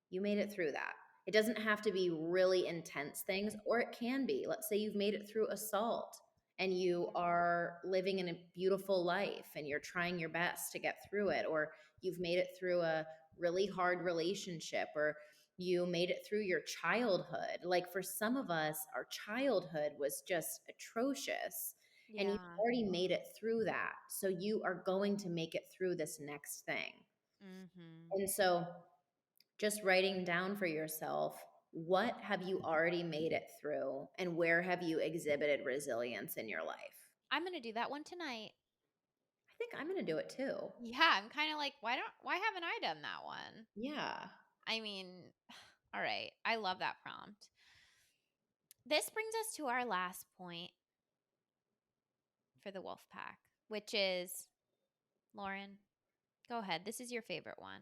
S2: You made it through that. It doesn't have to be really intense things, or it can be. Let's say you've made it through assault and you are living in a beautiful life and you're trying your best to get through it, or you've made it through a really hard relationship, or you made it through your childhood. Like for some of us, our childhood was just atrocious and you've
S1: Yeah.
S2: already made it through that. So you are going to make it through this next thing.
S1: Mhm.
S2: And so just writing down for yourself, what have you already made it through and where have you exhibited resilience in your life?
S1: I'm going to do that one tonight.
S2: I think I'm going to do it too.
S1: Yeah, I'm kind of like, why haven't I done that one?
S2: Yeah.
S1: I mean, all right. I love that prompt. This brings us to our last point for the wolf pack, which is Lauren, go ahead. This is your favorite one.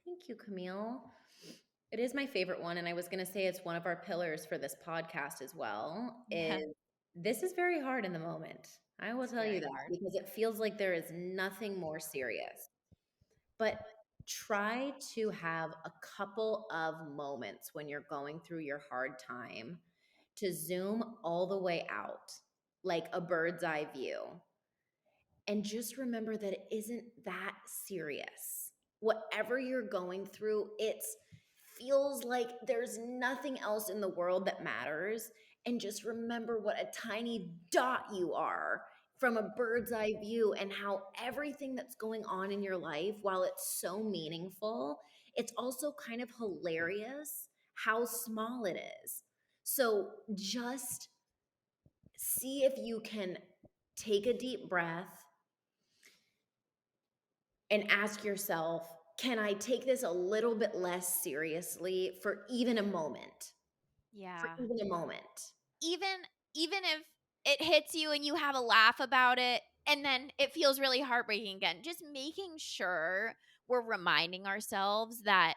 S2: Thank you, Camille. It is my favorite one, and I was going to say it's one of our pillars for this podcast as well.
S1: Yeah,
S2: This is very hard in the moment. I will
S1: it's
S2: tell you
S1: very
S2: that
S1: hard.
S2: because it feels like there is nothing more serious. But try to have a couple of moments when you're going through your hard time to zoom all the way out, like a bird's eye view, and just remember that it isn't that serious. Whatever you're going through, it feels like there's nothing else in the world that matters. And just remember what a tiny dot you are from a bird's eye view, and how everything that's going on in your life, while it's so meaningful, it's also kind of hilarious how small it is. So just see if you can take a deep breath and ask yourself, can I take this a little bit less seriously for even a moment? For
S1: Yeah.
S2: even a moment.
S1: Even even if it hits you and you have a laugh about it and then it feels really heartbreaking again, just making sure we're reminding ourselves that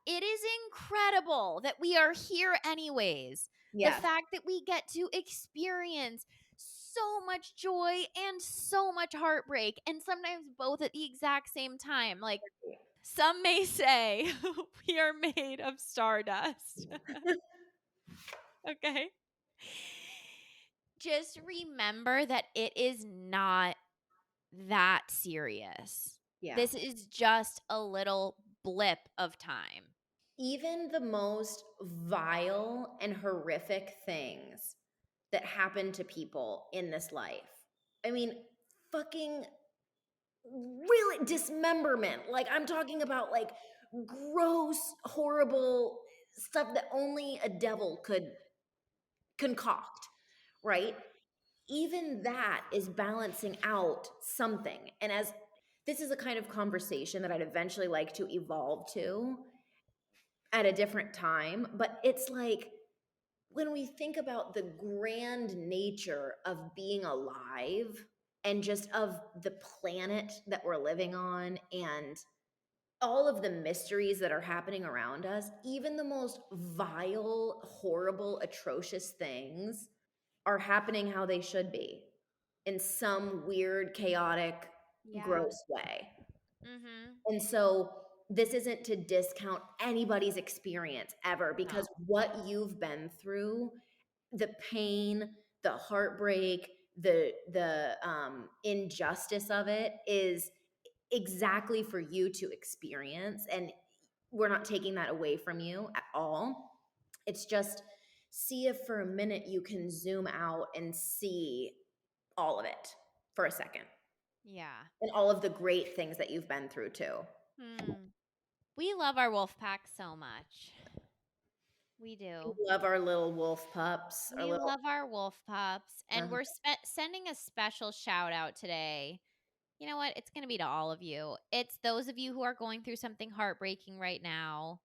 S1: it is incredible that we are here anyways. The
S2: Yes.
S1: fact that we get to experience so much joy and so much heartbreak, and sometimes both at the exact same time. Like some may say, we are made of stardust. Okay. Just remember that it is not that serious.
S2: Yeah.
S1: This is just a little blip of time.
S2: Even the most vile and horrific things that happen to people in this life. I mean, fucking really dismemberment. Like, I'm talking about like gross, horrible stuff that only a devil could concoct, right? Even that is balancing out something. And as this is a kind of conversation that I'd eventually like to evolve to at a different time, but it's like when we think about the grand nature of being alive and just of the planet that we're living on and all of the mysteries that are happening around us, even the most vile, horrible, atrocious things are happening how they should be in some weird, chaotic,
S1: Yeah.
S2: gross way.
S1: Mhm.
S2: And so this isn't to discount anybody's experience ever, because
S1: No.
S2: what you've been through, the pain, the heartbreak, the injustice of it is exactly for you to experience, and we're not taking that away from you at all. It's just, see if for a minute you can zoom out and see all of it for a second,
S1: Yeah.
S2: and all of the great things that you've been through too.
S1: Hmm. We love our wolf pack so much. We
S2: We
S1: do.
S2: love our little wolf pups, our
S1: We
S2: little
S1: love our wolf pups, and
S2: uh
S1: we're sending a special shout out today. You know what? It's going to be to all of you. It's those of you who are going through something heartbreaking right now.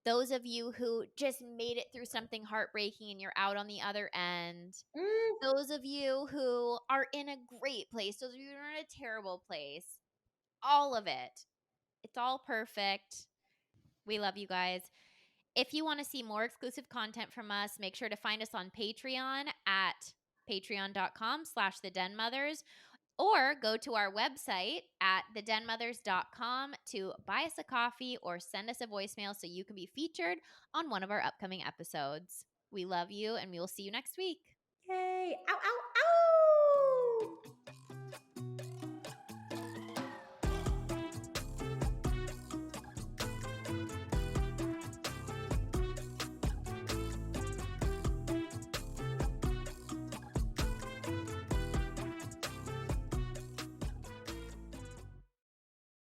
S1: Those of you who just made it through something heartbreaking and you're out on the other end.
S2: mm,
S1: Those of you who are in a great place. Those of you who are in a terrible place. All of it. It's all perfect. We love you guys. If you want to see more exclusive content from us, make sure to find us on Patreon at patreon.com/thedenmothers, or go to our website at thedenmothers.com to buy us a coffee or send us a voicemail so you can be featured on one of our upcoming episodes. We love you, and we will see you next week.
S2: yay, ow, ow.